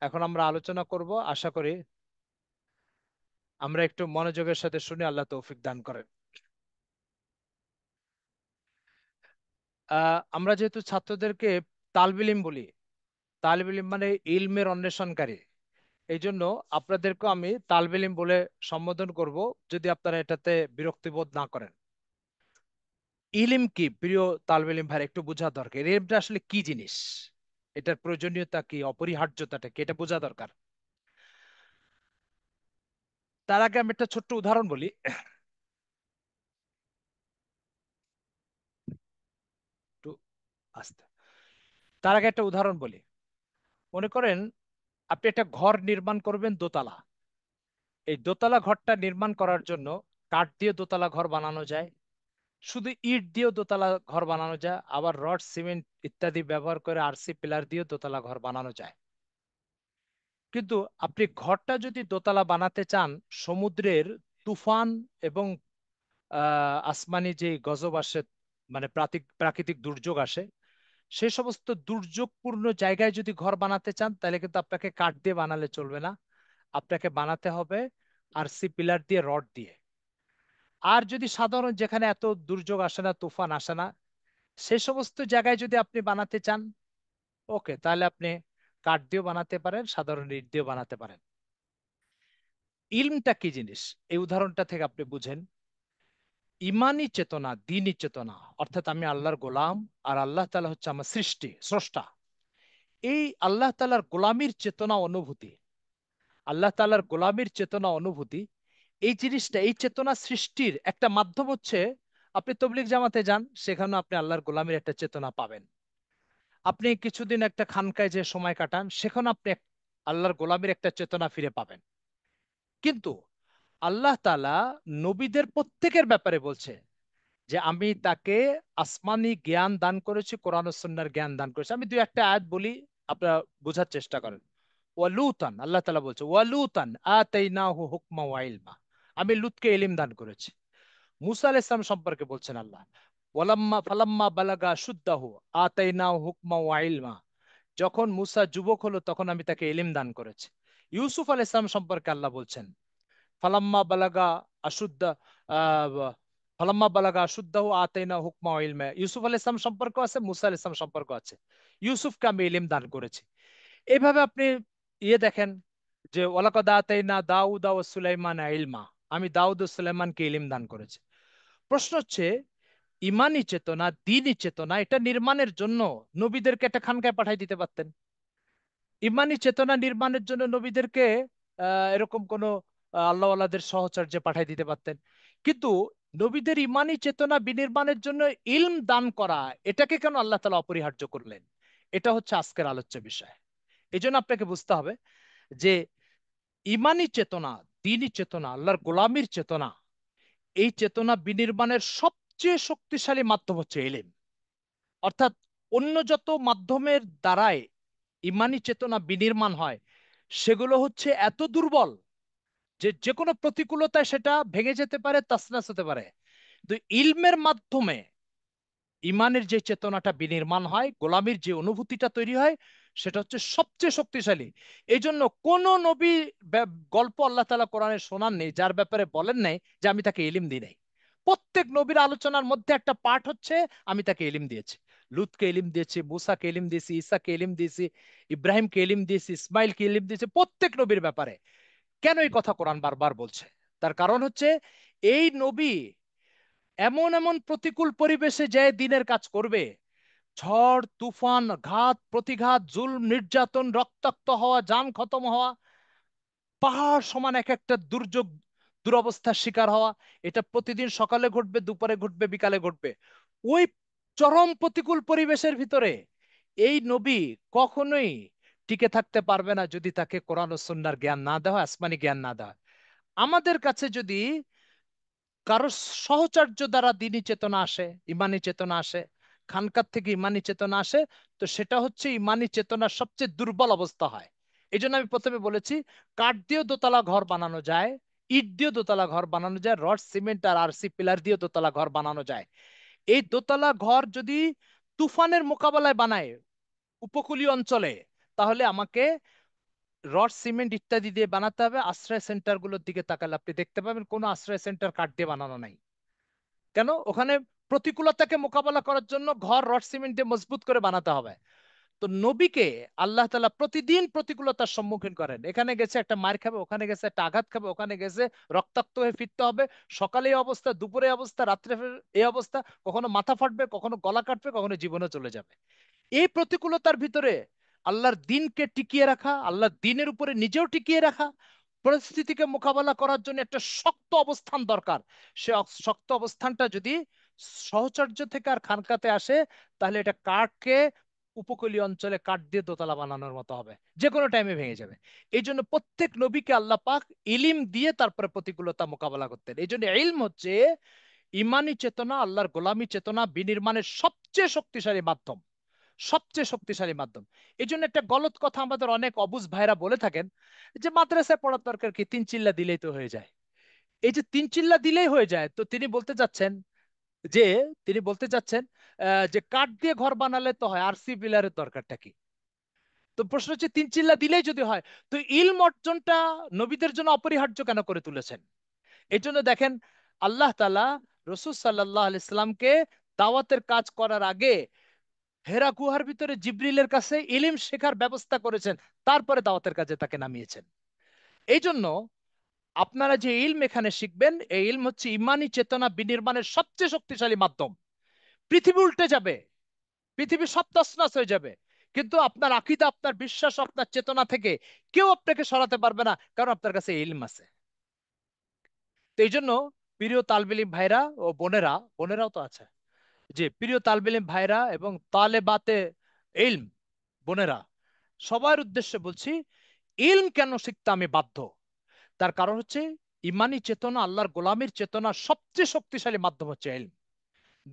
এখন আমরা আলোচনা করব। আশা করি আমরা একটু মনোযোগের সাথে শুনে আল্লাহ তৌফিক দান করেন। আমরা যেহেতু ছাত্রদেরকে তালবিল ইলম বলি, তালবিল ইলম মানে ইলমের অন্বেষণকারী, এই জন্য আপনাদেরকে আমি তালবিল ইলম বলে সম্বোধন করব, যদি আপনারা এটাতে বিরক্তি বোধ না করেন। ইলিম কি প্রিয় তালবিল ইলম ভাই, একটু বোঝা দরকার ইলমটা আসলে কি জিনিস, এটার প্রয়োজনীয়তা কি, অপরিহার্যতাটা কি, এটা বোঝা দরকার। তার আগে আমি একটা ছোট্ট উদাহরণ বলি। একটু আস্তে। তার আগে একটা উদাহরণ বলি। মনে করেন আপনি একটা ঘর নির্মাণ করবেন দোতলা। এই দোতলা ঘরটা নির্মাণ করার জন্য কাঠ দিয়ে দোতলা ঘর বানানো যায়, শুধু ইট দিয়েও দোতলা ঘর বানানো যায়, আবার রড সিমেন্ট ইত্যাদি ব্যবহার করে আরসি পিলার দিয়েও দোতলা ঘর বানানো যায়। কিন্তু আপনি ঘরটা যদি দোতলা বানাতে চান, সমুদ্রের তুফান এবং আসমানি যে গজব আসে, মানে প্রাকৃতিক দুর্যোগ আসে, সে সমস্ত দুর্যোগপূর্ণ জায়গায় যদি ঘর বানাতে চান, তাহলে কিন্তু আপনাকে কাঠ দিয়ে বানালে চলবে না, আপনাকে বানাতে হবে আরসি পিলার দিয়ে, রড দিয়ে। আর যদি সাধারণ, যেখানে এত দুর্যোগ আসে না, তুফান আসে না, সে সমস্ত জায়গায় যদি আপনি বানাতে চান, ওকে, তাহলে আপনি কাঠ দিয়েও বানাতে পারেন, সাধারণ ইট দিয়েও বানাতে পারেন। ইলমটা কি জিনিস, এই উদাহরণটা থেকে আপনি বুঝেন। ইমানি চেতনা, দ্বীনি চেতনা, অর্থাৎ আমি আল্লাহর গোলাম আর আল্লাহ তাআলা হচ্ছে আমার সৃষ্টি, স্রষ্টা। এই আল্লাহ তাআলার গোলামির চেতনা অনুভূতি, আল্লাহ তাআলার গোলামির চেতনা অনুভূতি, এই জিনিসটা, এই চেতনা সৃষ্টির একটা মাধ্যম হচ্ছে, আপনি তবলিগ জামাতে যান, সেখানে আপনি আল্লাহর গোলামির একটা চেতনা পাবেন। আপনি কিছুদিন একটা খানকায় যে সময় কাটান, সেখানে আপনি আল্লাহর গোলামির একটা চেতনা ফিরে পাবেন। কিন্তু আল্লাহ তাআলা নবীদের প্রত্যেকের ব্যাপারে বলছে যে আমি তাকে আসমানি জ্ঞান দান করেছি, কোরআন ও সুন্নাহর জ্ঞান দান করেছি। আমি দুই একটা আয়াত বলি, আপনারা বোঝার চেষ্টা করেন। ওয়ালুতান, আল্লাহ তাআলা বলছে, ওয়ালুতান আতাইনাহু হুকমা ওয়া ইলমা, আমি লুতকে ইলম দান করেছি। মুসা আলাইহিস সালাম সম্পর্কে বলছেন আল্লাহ, ওয়ালাম্মা ফালাম্মা বালাগা শুদ্দাহু আতাইনাহু হুকমা ওয়া ইলমা, যখন মুসা যুবক হলো তখন আমি তাকে ইলম দান করেছি। ইউসুফ আলাইহিস সালাম সম্পর্কে আল্লাহ বলছেন, ফালাম্মা বালাগা আশুদ্ধা ফালাম্মা বালাগা আশুদ্দাহু আতাইনা হুকমা ওয়া ইলমা, ইউসুফ আলাইহিস সালাম সম্পর্ক আছে, মুসা আলাইহিস সালাম সম্পর্ক আছে। ইউসুফকে আমি ইলম দান করেছি। এইভাবে আপনি দেখেন যে ওয়ালাকাদ আতাইনা দাউদা ওয়া সুলাইমানা ইলমা, আমি দাউদ ও সুলাইমানকে ইলম দান করেছি। প্রশ্ন হচ্ছে, ইমানি চেতনা, দ্বীনি চেতনা, এটা নির্মাণের জন্য নবীদেরকে একটা খানকায় পাঠাই দিতে পারতেন। ইমানি চেতনা নির্মাণের জন্য নবীদেরকে এরকম কোন আল্লাহওয়ালাদের সহচর্যে পাঠাই দিতে পারতেন। কিন্তু নবীদের ইমানি চেতনা বিনির্মাণের জন্য ইলম দান করা, এটাকে কেন আল্লাহ তাআলা অপরিহার্য করলেন? এটা হচ্ছে আজকের আলোচ্য বিষয়। এই জন্য আপনাকে বুঝতে হবে যে ইমানি চেতনা, দ্বীনি চেতনা, আল্লাহর গোলামির চেতনা, এই চেতনা বিনির্মাণের সবচেয়ে শক্তিশালী মাধ্যম হচ্ছে ইলম। অর্থাৎ অন্য যত মাধ্যমের দ্বারায় ইমানি চেতনা বিনির্মাণ হয়, সেগুলো হচ্ছে এত দুর্বল যে যে কোনো প্রতিকূলতায় সেটা ভেঙে যেতে পারে, তছনছ হতে পারে। তো ইলমের মাধ্যমে ইমানের যে চেতনাটা বিনির্মাণ হয়, গোলামির যে অনুভূতিটা তৈরি হয়, সেটা হচ্ছে সবচেয়ে শক্তিশালী। এই জন্য কোন নবী গল্প আল্লাহ তাআলা কোরআনে শোনান নেই যার ব্যাপারে বলেন নাই যে আমি তাকে ইলিম দিই নাই। প্রত্যেক নবীর আলোচনার মধ্যে একটা পাঠ হচ্ছে আমি তাকে ইলিম দিয়েছি। লুতকে ইলিম দিয়েছি, মুসাকে ইলিম দিয়েছি, ঈসাকে ইলিম দিয়েছি, ইব্রাহিমকে ইলিম দিয়েছি, ইসমাইলকে ইলিম দিয়েছি, প্রত্যেক নবীর ব্যাপারে। কেন এই কথা কোরআন বারবার বলছে? তার কারণ হচ্ছে, এই নবী এমন এমন প্রতিকূল পরিবেশে যে দিনের কাজ করবে, ঝড় তুফান, ঘাত প্রতিঘাত, জুলম নির্যাতন, রক্তাক্ত হওয়া, যান খতম হওয়া, পাহাড় সমান এক একটা দুর্যোগ, দুরবস্থার শিকার হওয়া, এটা প্রতিদিন সকালে ঘটবে, দুপুরে ঘটবে, বিকালে ঘটবে। ওই চরম প্রতিকূল পরিবেশের ভিতরে এই নবী কখনোই টিকে থাকতে পারবে না যদি তাকে কোরআন ও সুন্নাহর জ্ঞান না দেওয়া হয়, আসমানি জ্ঞান না দেওয়া হয়। আমাদের কাছে যদি কারো সহচর্য দ্বারা দ্বীনি চেতনা আসে, ইমানি চেতনা আসে, খানকার থেকে ইমানি চেতনা আসে, তো সেটা হচ্ছে ইমানি চেতনার সবচেয়ে দুর্বল অবস্থা হয়। এই জন্য আমি প্রথমে বলেছি, কাঠ দিয়েও দোতলা ঘর বানানো যায়, ইট দিয়ে দোতলা ঘর বানানো যায়, রড সিমেন্ট আর আরসি পিলার দিয়ে দোতলা ঘর বানানো যায়। এই দোতলা ঘর যদি তুফানের মোকাবেলায় বানায় উপকূলীয় অঞ্চলে, তাহলে আমাকে রড সিমেন্ট ইত্যাদি দিয়ে বানাতে হবে। আশ্রয় সেন্টার গুলোর দিকে তাকালে আপনি দেখতে পাবেন কোনো আশ্রয় সেন্টার কাঠ দিয়ে বানানো নাই। কেন? ওখানে প্রতিকূলতাকে মোকাবেলা করার জন্য ঘর রড সিমেন্ট দিয়ে মজবুত করে বানাতে হবে। তো নবীকে আল্লাহ তাআলা প্রতিদিন প্রতিকূলতার সম্মুখীন করেন। এখানে গেছে একটা মার খাবে, ওখানে গেছে একটা আঘাত খাবে, ওখানে গেছে রক্তাক্ত হয়ে ফিরতে হবে, সকালে এই অবস্থা, দুপুরে এই অবস্থা, রাত্রে এই অবস্থা, কখনো মাথা ফাটবে, কখনো গলা কাটবে, কখনো জীবনে চলে যাবে। এই প্রতিকূলতার ভিতরে আল্লাহর দিনকে টিকিয়ে রাখা, আল্লাহর দিনের উপরে নিজেও টিকিয়ে রাখা, পরিস্থিতিকে মোকাবেলা করার জন্য একটা শক্ত অবস্থান দরকার। সে শক্ত অবস্থানটা যদি সহচর্য থেকে আর খানকাতে আসে, তাহলে এটা কাঠকে উপকূলীয় অঞ্চলে কাঠ দিয়ে দোতলা বানানোর মতো হবে, যে কোনো টাইমে ভেঙে যাবে। এই জন্য প্রত্যেক নবীকে আল্লাহ পাক ইলিম দিয়ে তারপরে প্রতিকূলতা মোকাবেলা করতেন। এই জন্য ইলম হচ্ছে ইমানি চেতনা, আল্লাহর গোলামী চেতনা বিনির্মাণের সবচেয়ে শক্তিশালী মাধ্যম, সবচেয়ে শক্তিশালী মাধ্যম। এই জন্য একটা গলত কথা আমাদের অনেক অবুঝ ভাইরা বলে থাকেন যে মাদ্রাসায় পড়ার দরকার কি, 3 চিল্লা দিলেই তো হয়ে যায়। এই যে 3 চিল্লা দিলেই হয়ে যায়, তো যে তিনি বলতে চাচ্ছেন যে কাঠ দিয়ে ঘর বানালে তো হয়, আরসি পিলারের দরকারটা কি? তো প্রশ্ন হচ্ছে 3 চিল্লা দিলেই যদি হয়, তো ইলম অর্জনটা নবীদের জন্য অপরিহার্য কেন করে তুলেছেন? এই জন্য দেখেন আল্লাহ তাআলা রাসূল সাল্লাল্লাহু আলাইহি সাল্লামকে দাওয়াতের কাজ করার আগে হেরা গুহার ভিতরে জিবরিলের কাছে ইলিম শেখার ব্যবস্থা করেছেন, তারপরে দাওয়াতের কাজে তাকে নামিয়েছেন। এই জন্য আপনারা যে ইলম এখানে শিখবেন, এই ইলম হচ্ছে ইমানি চেতনা বিনির্মাণের সবচেয়ে শক্তিশালী মাধ্যম। পৃথিবী উল্টে যাবে, পৃথিবী সব তছনছ হয়ে যাবে, কিন্তু আপনার আকীদা, আপনার বিশ্বাস, আপনার চেতনা থেকে কেউ আপনাকে সরাতে পারবে না, কারণ আপনার কাছে ইলম আছে। তো এই জন্য প্রিয় তালবে ইলম ভাইরা ও বোনেরা, বোনেরাও তো আছে, যে প্রিয় তালবে ইলম ভাইরা এবং তালেবাতে ইলম বোনেরা, সবার উদ্দেশ্যে বলছি, ইলম কেন শিখতে আমি বাধ্য? তার কারণ হচ্ছে ইমানি চেতনা, আল্লাহর গোলামীর চেতনা সবচেয়ে শক্তিশালী মাধ্যম হচ্ছে ইলম।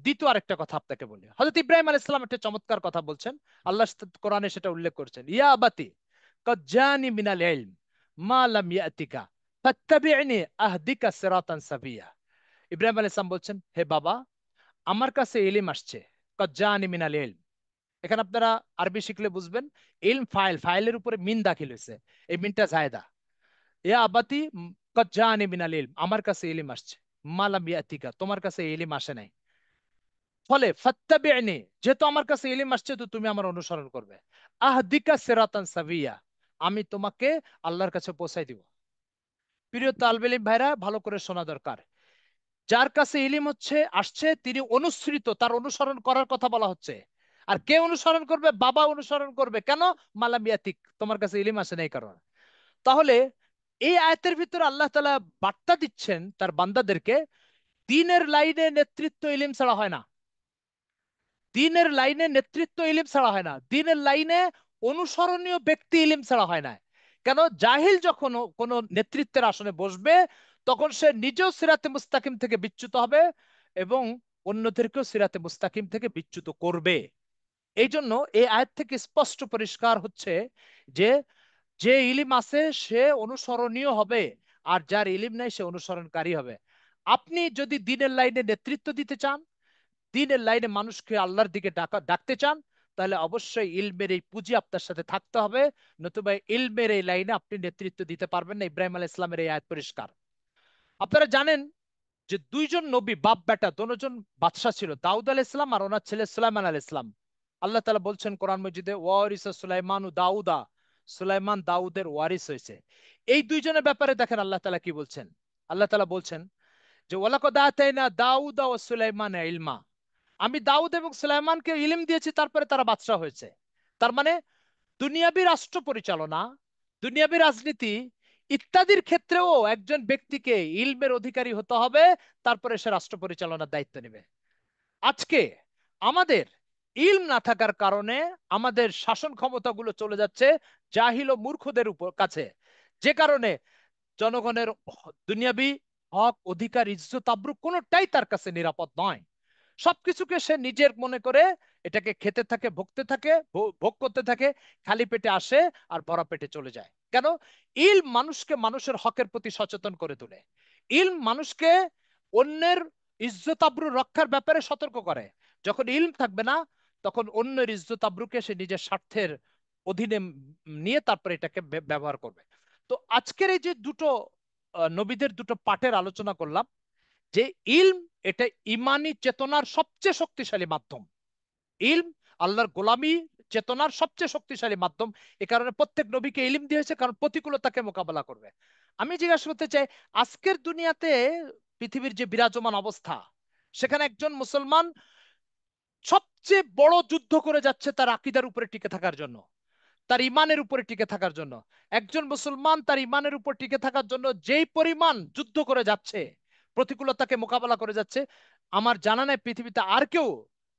দ্বিতীয় আরেকটা কথা আপনাকে বলি, হযরত ইব্রাহিম আলাইহিস সালাম একটা চমৎকার কথা বলছেন, আল্লাহ কোরআনে সেটা উল্লেখ করেছেন, ইয়া আবাতি কদ জানি মিনাল ইলম মা লাম ইয়াতিকা ফাত্তাবি'নি আহদিকা সিরাতান সাবিয়া। ইব্রাহিম আলাইহিস সালাম বলছেন, হে বাবা, আমার কাছে ইলম আসছে, কদ জানি মিনাল ইলম। এখানে আপনারা আরবি শিখলে বুঝবেন, ইলম ফাইল, ফাইলের উপরে মিন দাখিল হয়েছে, এই মিনটা জায়দা। ইয়া আবাতি কদ জানি মিনাল ইলম, আমার কাছে ইলম আসছে, মা লাম ইয়াতিকা, তোমার কাছে ইলম আসে নাই। ফলে ফাত্তাবি'নি, যেহেতু আমার কাছে ইলম আসছে, তো তুমি আমার অনুসরণ করবে। আহদিকা সিরাতান সাবিয়া, আমি তোমাকে আল্লাহর কাছে পৌঁছাই দিব। প্রিয় তালবে ইলম ভাইরা, ভালো করে শোনা দরকার, যার কাছে ইলিম হচ্ছে আসছে তিনি অনুসৃত, তার অনুসরণ করার কথা বলা হচ্ছে। আর কে অনুসরণ করবে? বাবা অনুসরণ করবে। কেন? মালামিয়াতিক, তোমার কাছে ইলিম আসে না এই কারণে। তাহলে এই আয়াতের ভিতরে আল্লাহ তাআলা বার্তা দিচ্ছেন তার বান্দাদেরকে, দ্বীনের লাইনে নেতৃত্ব ইলিম ছাড়া হয় না। দ্বীনের লাইনে নেতৃত্ব ইলিম ছাড়া হয় না। দ্বীনের লাইনে অনুসরণীয় ব্যক্তি ইলিম ছাড়া হয় না। কেন? জাহিল যখন কোনো নেতৃত্বের আসনে বসবে, তখন সে নিজেও সিরাতে মুস্তাকিম থেকে বিচ্যুত হবে এবং অন্যদেরকেও সিরাতে মুস্তাকিম থেকে বিচ্যুত করবে। এই জন্য এই আয়াত থেকে স্পষ্ট পরিষ্কার হচ্ছে যে যে ইলিম আছে সে অনুসরণীয় হবে, আর যার ইলিম নাই সে অনুসরণকারী হবে। আপনি যদি দ্বীনের লাইনে নেতৃত্ব দিতে চান, দ্বীনের লাইনে মানুষকে আল্লাহর দিকে ডাকতে চান, তাহলে অবশ্যই ইলমের এই পুঁজি আপনার সাথে থাকতে হবে, নতুবা ইলমের এই লাইনে আপনি নেতৃত্ব দিতে পারবেন না। ইব্রাহিম আলাইহিস সালামের এই আয়াত পরিষ্কার। আপনারা জানেন যে দুইজন নবী বাপ বেটা দুজন বাদশা ছিল, দাউদ আলাইহিস সালাম আর ওনার ছেলে সুলাইমান আলাইহিস সালাম। আল্লাহ তাআলা বলছেন কোরআন মজিদে, ওয়ারিসা সুলাইমানু দাউদা, সুলাইমান দাউদের ওয়ারিস হয়েছে। এই দুইজনের ব্যাপারে দেখেন আল্লাহ তাআলা কি বলছেন। আল্লাহ তাআলা বলছেন যে ওয়ালাকাদ আতাইনা দাউদা ওয়া সুলাইমান ইলমা, আমি দাউদ এবং সুলাইমানকে ইলম দিয়েছি, তারপরে তারা বাদশা হয়েছে। তার মানে দুনিয়াবী রাষ্ট্র পরিচালনা, দুনিয়াবী রাজনীতি ইত্যাদির ক্ষেত্রেও একজন ব্যক্তিকে ইলমের অধিকারী হতে হবে, তারপরে সে রাষ্ট্র পরিচালনার দায়িত্ব নেবে। আজকে আমাদের ইলম না থাকার কারণে আমাদের শাসন ক্ষমতাগুলো চলে যাচ্ছে জাহিল ও মূর্খদের উপর কাছে, যে কারণে জনগণের দুনিয়াবী হক, অধিকার, ইজ্জত, আব্রু কোনোটাই তার কাছে নিরাপদ নয়। সবকিছুকে সে নিজের মনে করে এটাকে খেতে থাকে, ভোগতে থাকে, ভোগ করতে থাকে, খালি পেটে আসে আর ভরা পেটে চলে যায়। কেন? ইলম মানুষকে মানুষের হকের প্রতি সচেতন করে তোলে। ইলম মানুষকে অন্যের ইজ্জত আবরু রক্ষার ব্যাপারে সতর্ক করে। যখন ইলম থাকবে না, তখন অন্যের ইজ্জত আবরুকে সে নিজের স্বার্থের অধীনে নিয়ে তারপরে এটাকে ব্যবহার করবে। তো আজকের এই যে দুটো নবীদের দুটো পাঠের আলোচনা করলাম, যে ইলম এটা ইমানি চেতনার সবচেয়ে শক্তিশালী মাধ্যম। ইলম আল্লাহর গোলামি চেতনার সবচেয়ে শক্তিশালী মাধ্যম। এ কারণে প্রত্যেক নবীকে ইলম দিয়েছে, কারণ প্রতিকূলতাকে মোকাবেলা করবে। আমি জিজ্ঞাসা করতে চাই, আজকের দুনিয়াতে পৃথিবীর যে বিরাজমান অবস্থা, সেখানে একজন মুসলমান সবচেয়ে বড় যুদ্ধ করে যাচ্ছে তার আকীদার উপরে টিকে থাকার জন্য, তার ইমানের উপরে টিকে থাকার জন্য। একজন মুসলমান তার ইমানের উপর টিকে থাকার জন্য যেই পরিমাণ যুদ্ধ করে যাচ্ছে, প্রতিকূলতাকে মোকাবেলা করে যাচ্ছে, আমার জানা নাই পৃথিবীতে আর কেউ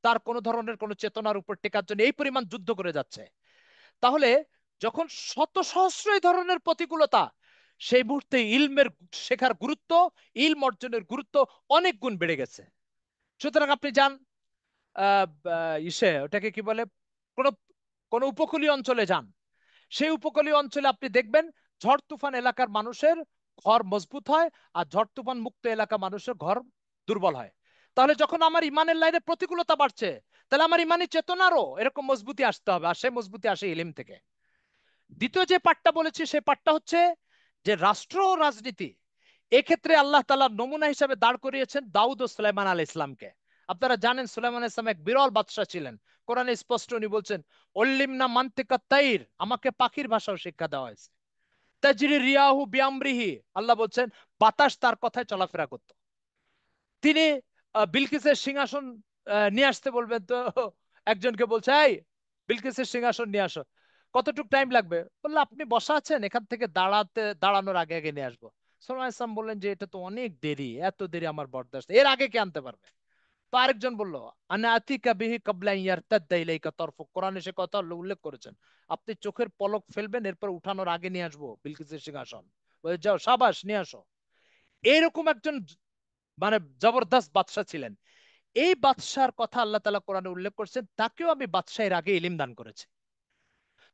তার কোনো ধরনের কোনো চেতনার উপর টেকার জন্য এই পরিমাণ যুদ্ধ করে যাচ্ছে। তাহলে যখন শত সহস্র এই ধরনের প্রতিকূলতা, সেই মুহূর্তে ইলমের শেখার গুরুত্ব, ইলম অর্জনের গুরুত্ব অনেক গুণ বেড়ে গেছে। সুতরাং আপনি যান ওটাকে কি বলে, কোন কোন উপকূলীয় অঞ্চলে যান, সেই উপকূলীয় অঞ্চলে আপনি দেখবেন ঝড় তুফান এলাকার মানুষের ঘর মজবুত হয়, আর ঝড় তুফান মুক্ত এলাকা মানুষের ঘর দুর্বল হয়। তাহলে যখন আমার ইমানের লাইনে প্রতিকূলতা বাড়ছে, তাহলে আমার ইমানি চেতনারও এরকম মজবুতি আসতে হবে, আর সেই মজবুতি আসে ইলিম থেকে। দ্বিতীয় যে পাঠটা বলেছি, সেই পাঠটা হচ্ছে যে রাষ্ট্র ও রাজনীতি, এক্ষেত্রে আল্লাহ তাআলা নমুনা হিসেবে দাঁড় করিয়েছেন দাউদ ও সুলাইমান আলাইহিস ইসলামকে। আপনারা জানেন সুলাইমান আলাইহিস ইসলাম এক বিরল বাদশা ছিলেন। কোরআনে স্পষ্ট উনি বলছেন, অল্লিমনা মানতিকা তাইর, আমাকে পাখির ভাষাও শিক্ষা দেওয়া হয়েছে। তাজরি রিয়াহু বিআমরিহি, আল্লাহ বলছেন বাতাস তার কথায় চলাফেরা করত। তিনি বিলকিসের সিংহাসন নিয়ে আসতে বলবেন, তো একজনকে বলছে, এই বিলকিসের সিংহাসন নিয়ে আসো। কতটুকু টাইম লাগবে? বললো, আপনি বসা আছেন, এখান থেকে দাঁড়ানোর আগে আগে নিয়ে আসবো। সুলাইমান আলাইহিস সালাম বললেন যে এটা তো অনেক দেরি, এত দেরি আমার বরদাস্ত, এর আগে কে আনতে পারবে? তো আরেকজন বলল, আনা আতিকা বিহি কাবলা ইয়ারতাদ্দা ইলাইকা তরফুক, কোরআনে সে কথা উল্লেখ করেছেন, আপনি চোখের পলক ফেলবেন এরপর উঠানোর আগে নিয়ে আসবো বিলকিসের সিংহাসন। বলে, যাও, সাবাস, নিয়ে আসো। এইরকম একজন মানে জবরদস্ত বাদশা ছিলেন। এই বাদশার কথা আল্লাহ তাআলা কোরআনে উল্লেখ করছেন, তাকেও আমি বাদশাহের আগে ইলম দান করেছি।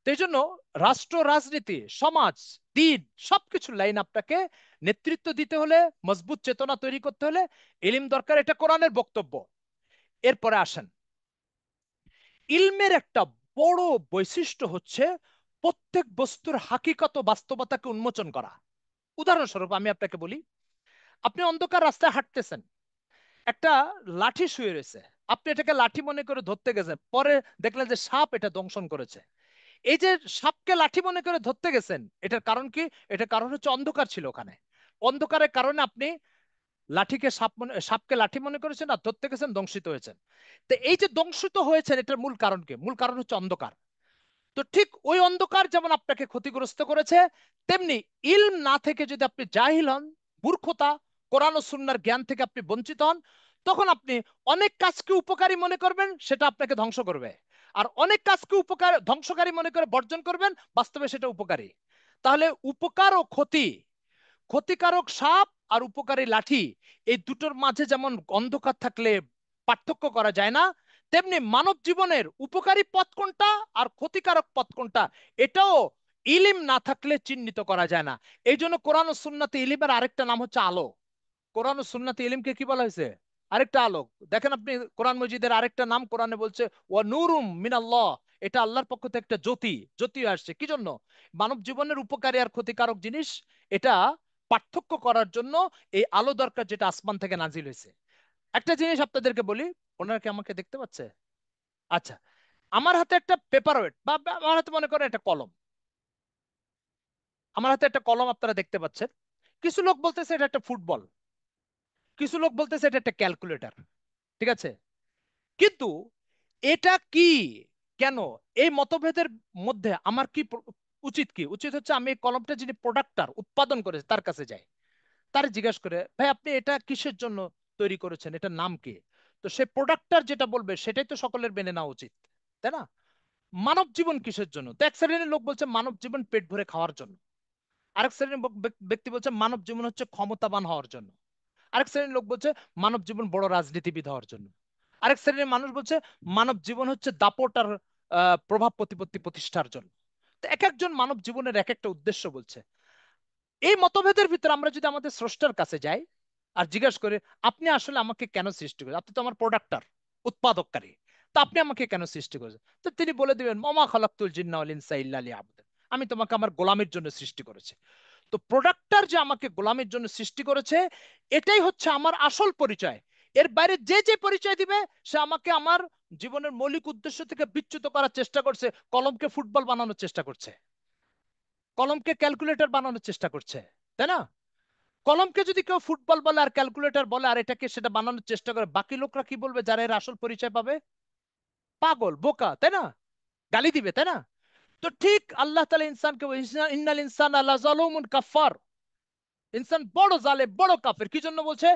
তো এই জন্য রাষ্ট্র, রাজনীতি, সমাজ, দিন, সবকিছু লাইন আপনাকে নেতৃত্ব দিতে হলে, মজবুত চেতনা তৈরি করতে হলে ইলম দরকার, এটা কোরআনের বক্তব্য। এরপরে আসেন, ইলমের একটা বড় বৈশিষ্ট্য হচ্ছে প্রত্যেক বস্তুর হাকিকত ও বাস্তবতাকে উন্মোচন করা। উদাহরণস্বরূপ আমি আপনাকে বলি, আপনি অন্ধকার রাস্তায় হাঁটতেছেন, একটা লাঠি শুয়ে রয়েছে, আপনি এটাকে লাঠি মনে করে ধরতে গেছেন, পরে দেখলেন যে সাপ এটা দংশন করেছে। এই যে সাপকে লাঠি মনে করে ধরতে গেছেন, এটার কারণ কি? এটার কারণ হচ্ছে অন্ধকার ছিল ওখানে। অন্ধকারের কারণে আপনি সাপকে লাঠি মনে করেছেন আর ধরতে গেছেন, দংশিত হয়েছেন। তো এই যে দংশিত হয়েছেন, এটার মূল কারণ কি? মূল কারণ হচ্ছে অন্ধকার। তো ঠিক ওই অন্ধকার যেমন আপনাকে ক্ষতিগ্রস্ত করেছে, তেমনি ইলম না থেকে যদি আপনি জাহিল হন, মূর্খতা, কোরআন ও সুন্নাহর জ্ঞান থেকে আপনি বঞ্চিত হন, তখন আপনি অনেক কাজকে উপকারী মনে করবেন, সেটা আপনাকে ধ্বংস করবে। আর অনেক কাজকে ধ্বংসকারী মনে করে বর্জন করবেন, বাস্তবে সেটা উপকারী। তাহলে উপকার ও ক্ষতি, ক্ষতিকারক সাপ আর উপকারী লাঠি, এই দুটোর মাঝে যেমন অন্ধকার থাকলে পার্থক্য করা যায় না, তেমনি মানব জীবনের উপকারী পথ কোনটা আর ক্ষতিকারক পথ কোনটা, এটাও ইলিম না থাকলে চিহ্নিত করা যায় না। এই জন্য কোরআন ও সুন্নাতে ইলিমের আরেকটা নাম হচ্ছে আলো। কোরআন ও সুন্নাতে ইলিমকে কি বলা হয়েছে? আরেকটা আলোক। দেখেন আপনি কোরআন মজিদের আরেকটা নাম কোরআনে বলছে ওয়া নূরুম মিনাল্লাহ, এটা আল্লাহর পক্ষ থেকে একটা জ্যোতি, জ্যোতি আসছে কি জন্য? মানব জীবনের উপকারী আর ক্ষতিকারক জিনিস এটা পার্থক্য করার জন্য এই আলো দরকার, যেটা আসমান থেকে নাজিল হয়েছে। একটা জিনিস আপনাদেরকে বলি, ওনারা কি আমাকে দেখতে পাচ্ছে? আচ্ছা, আমার হাতে একটা পেপার ওয়েট, বা আমার হাতে মনে করেন একটা কলম, আমার হাতে একটা কলম আপনারা দেখতে পাচ্ছেন। কিছু লোক বলতেছে এটা একটা ফুটবল, কিছু লোক বলতেছে এটা একটা ক্যালকুলেটর, ঠিক আছে? কিন্তু এটা কি, কেন, এই মতভেদের মধ্যে আমার কি উচিত? কি উচিত হচ্ছে, আমি এই কলমটা যিনি প্রোডাক্টার, উৎপাদন করেছে, তার কাছে যাই, তার জিজ্ঞাসা করে, ভাই আপনি এটা কিসের জন্য তৈরি করেছেন, এটার নাম কি? তো সে প্রোডাক্টার যেটা বলবে সেটাই তো সকলের মেনে নেওয়া উচিত, তাই না? মানব জীবন কিসের জন্য? তো এক শ্রেণীর লোক বলছে মানব জীবন পেট ভরে খাওয়ার জন্য। আরেক শ্রেণীর ব্যক্তি বলছে মানব জীবন হচ্ছে ক্ষমতাবান হওয়ার জন্য। আরেক শ্রেণীর লোক বলছে মানব জীবন বড় রাজনীতিবিদ হওয়ার জন্য। আরেক শ্রেণীর মানুষ বলছে মানব জীবন হচ্ছে দাপট আর প্রভাব প্রতিপত্তি প্রতিষ্ঠার জন্য। তো এক একজন মানব জীবনের এক একটা উদ্দেশ্য বলছে। এই মতভেদের ভিতরে আমরা যদি আমাদের স্রষ্টার কাছে যাই আর জিজ্ঞেস করি, আপনি আসলে আমাকে কেন সৃষ্টি করেছেন? আপনি তো আমার প্রোডাক্টার, উৎপাদককারী, তো আপনি আমাকে কেন সৃষ্টি করেছেন? তো তিনি বলে দিবেন, মামা খালাকতুল জিন্না ওয়াল ইনসা ইল্লা লিয়াবুদুন, আমি তোমাকে আমার গোলামের জন্য সৃষ্টি করেছি। তো প্রোডাক্টার যে আমাকে গোলামের জন্য সৃষ্টি করেছে, এটাই হচ্ছে আমার আসল পরিচয়। এর বাইরে যে যে পরিচয় দিবে, সে আমাকে আমার জীবনের মৌলিক উদ্দেশ্য থেকে বিচ্যুত করার চেষ্টা করছে। কলমকে ফুটবল বানানোর চেষ্টা করছে, কলমকে ক্যালকুলেটর বানানোর চেষ্টা করছে, তাই না? কলমকে যদি কেউ ফুটবল বলে আর ক্যালকুলেটর বলে আর এটাকে সেটা বানানোর চেষ্টা করে, বাকি লোকরা কি বলবে যারা এর আসল পরিচয় পাবে? পাগল, বোকা, তাই না? গালি দিবে, তাই না? তো ঠিক আল্লাহ তাআলা ইনসানকে, ইন্নাল ইনসানা লাযালুমুন কাফফার, ইনসান বড় জালেম, বড় কাফের। কি জন্য বলছে?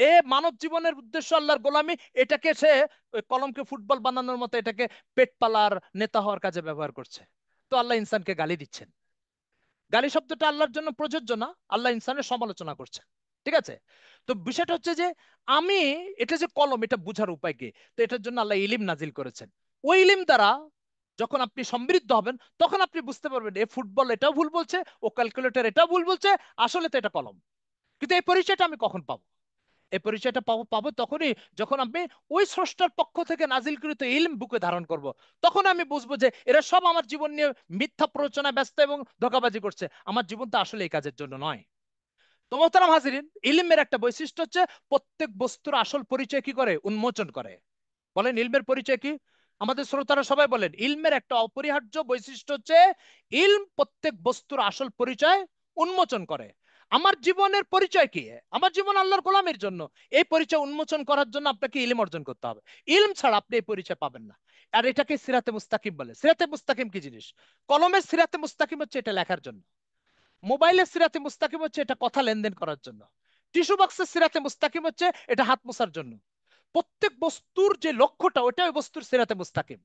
এ মানব জীবনের উদ্দেশ্য আল্লাহর গোলামি, এটাকে সে ওই কলমকে ফুটবল বানানোর মতো এটাকে পেট পালার নেতা হওয়ার কাজে ব্যবহার করছে। তো আল্লাহ ইনসানকে গালি দিচ্ছেন। গালি শব্দটা আল্লাহর জন্য প্রযোজ্য না, আল্লাহ ইনসানের সমালোচনা করছে। ঠিক আছে? তো বিষয়টা হচ্ছে যে আমি, এটা যে কলম, এটা বুঝার উপায় কি? তো এটার জন্য আল্লাহ ইলিম নাজিল করেছেন। ওই ইলিম দ্বারা যখন আপনি সমৃদ্ধ হবেন, তখন আপনি বুঝতে পারবেন এ ফুটবল এটাও ভুল বলছে, ও ক্যালকুলেটর এটাও ভুল বলছে, আসলে তো এটা কলম। কিন্তু এই পরিচয়টা আমি কখন পাবো? এই পরিচয়টা পাবো পাবো তখনই যখন আমি ওই স্রষ্টার পক্ষ থেকে নাজিলকৃত ইলম বুকে ধারণ করব। তখন আমি বুঝবো যে এরা সব আমার জীবন নিয়ে মিথ্যা প্ররোচনায় ব্যস্ত এবং ধোঁকাবাজি করছে, আমার জীবন তো আসলে এই কাজের জন্য নয়। তো মোহতারাম হাজিরিন, ইলমের একটা বৈশিষ্ট্য হচ্ছে প্রত্যেক বস্তুর আসল পরিচয় কি করে? উন্মোচন করে। বলেন ইলমের পরিচয় কি? আমাদের শ্রোতারা সবাই বলেন, ইলমের একটা অপরিহার্য বৈশিষ্ট্য হচ্ছে ইলম প্রত্যেক বস্তুর আসল পরিচয় উন্মোচন করে। আমার জীবনের পরিচয় কি? আমার জীবন আল্লাহর গোলামের জন্য। এই পরিচয় উন্মোচন করার জন্য আপনাকে ইলম অর্জন করতে হবে। ইলম ছাড়া আপনি এই পরিচয় পাবেন না। আর এটাকে সিরাতে মুস্তাকিম বলে। সিরাতে মুস্তাকিম কি জিনিস? কলমের সিরাতে মুস্তাকিম হচ্ছে এটা লেখার জন্য, মোবাইলের সিরাতে মুস্তাকিম হচ্ছে এটা কথা লেনদেন করার জন্য, টিস্যু বক্সের সিরাতে মুস্তাকিম হচ্ছে এটা হাত মোছার জন্য। প্রত্যেক বস্তুর যে লক্ষ্যটা, ওটা ওই বস্তুর সিরাতে মুস্তাকিম।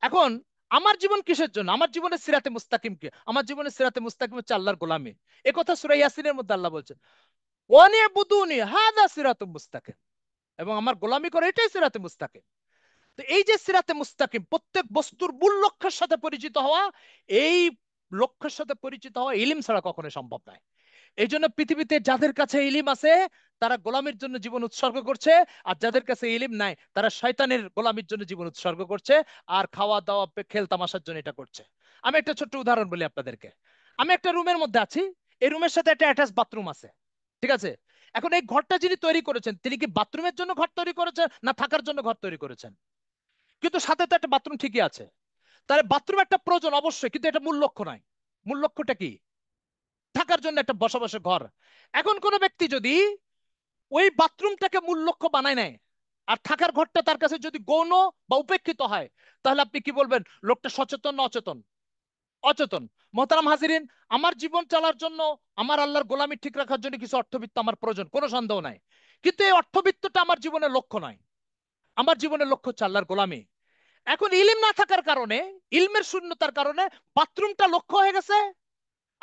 এখন আমার জীবন কিসের জন্য? আমার জীবনের সিরাতে মুস্তাকিম কি? আমার জীবনের সিরাতে মুস্তাকিম হচ্ছে আল্লাহর গোলামি। এ কথা সূরা ইয়াসিনের মধ্যে আল্লাহ বলছেন, ওয়ানিবুদুনি হাযা সিরাতুম মুস্তাকিম, এবং আমার গোলামি করে, এটাই সিরাতে মুস্তাকিম। তো এই যে সিরাতে মুস্তাকিম, প্রত্যেক বস্তুর মূল লক্ষ্যের সাথে পরিচিত হওয়া, এই লক্ষ্যের সাথে পরিচিত হওয়া ইলম ছাড়া কখনো সম্ভব নয়। এই জন্য পৃথিবীতে যাদের কাছে ইলিম আছে তারা গোলামির জন্য জীবন উৎসর্গ করছে, আর যাদের কাছে ইলিম নাই তারা শয়তানের গোলামির জন্য জীবন উৎসর্গ করছে, আর খাওয়া দাওয়া খেল তামাশার জন্য এটা করছে। আমি একটা ছোট্ট উদাহরণ বলি আপনাদেরকে। আমি একটা রুমের মধ্যে আছি, এই রুমের সাথে একটা অ্যাটাচ বাথরুম আছে, ঠিক আছে? এখন এই ঘরটা যিনি তৈরি করেছেন, তিনি কি বাথরুমের জন্য ঘর তৈরি করেছেন না থাকার জন্য ঘর তৈরি করেছেন? কিন্তু সাথে তো একটা বাথরুম ঠিকই আছে। তাহলে বাথরুম একটা প্রয়োজন অবশ্যই, কিন্তু এটা মূল লক্ষ্য নয়। মূল লক্ষ্যটা কি? থাকার জন্য একটা বসবাসের ঘর। এখন কোন ব্যক্তি যদি ওই বাথরুমটাকে মূল লক্ষ্য বানায় নেয়, আর থাকার ঘরটা তার কাছে যদি গৌণ বা উপেক্ষিত হয়, তাহলে আপনি কি বলবেন? লোকটা সচেতন না অচেতন? অচেতন। মোহতারাম হাজিরিন, আমার জীবন চলার জন্য, আমার আল্লাহর গোলামি ঠিক রাখার জন্য কিছু অর্থবিত্ত আমার প্রয়োজন, কোনো সন্দেহ নাই। কিন্তু এই অর্থবিত্তটা আমার জীবনের লক্ষ্য নয়। আমার জীবনের লক্ষ্য হচ্ছে আল্লাহর গোলামি। এখন ইলম না থাকার কারণে, ইলমের শূন্যতার কারণে বাথরুমটা লক্ষ্য হয়ে গেছে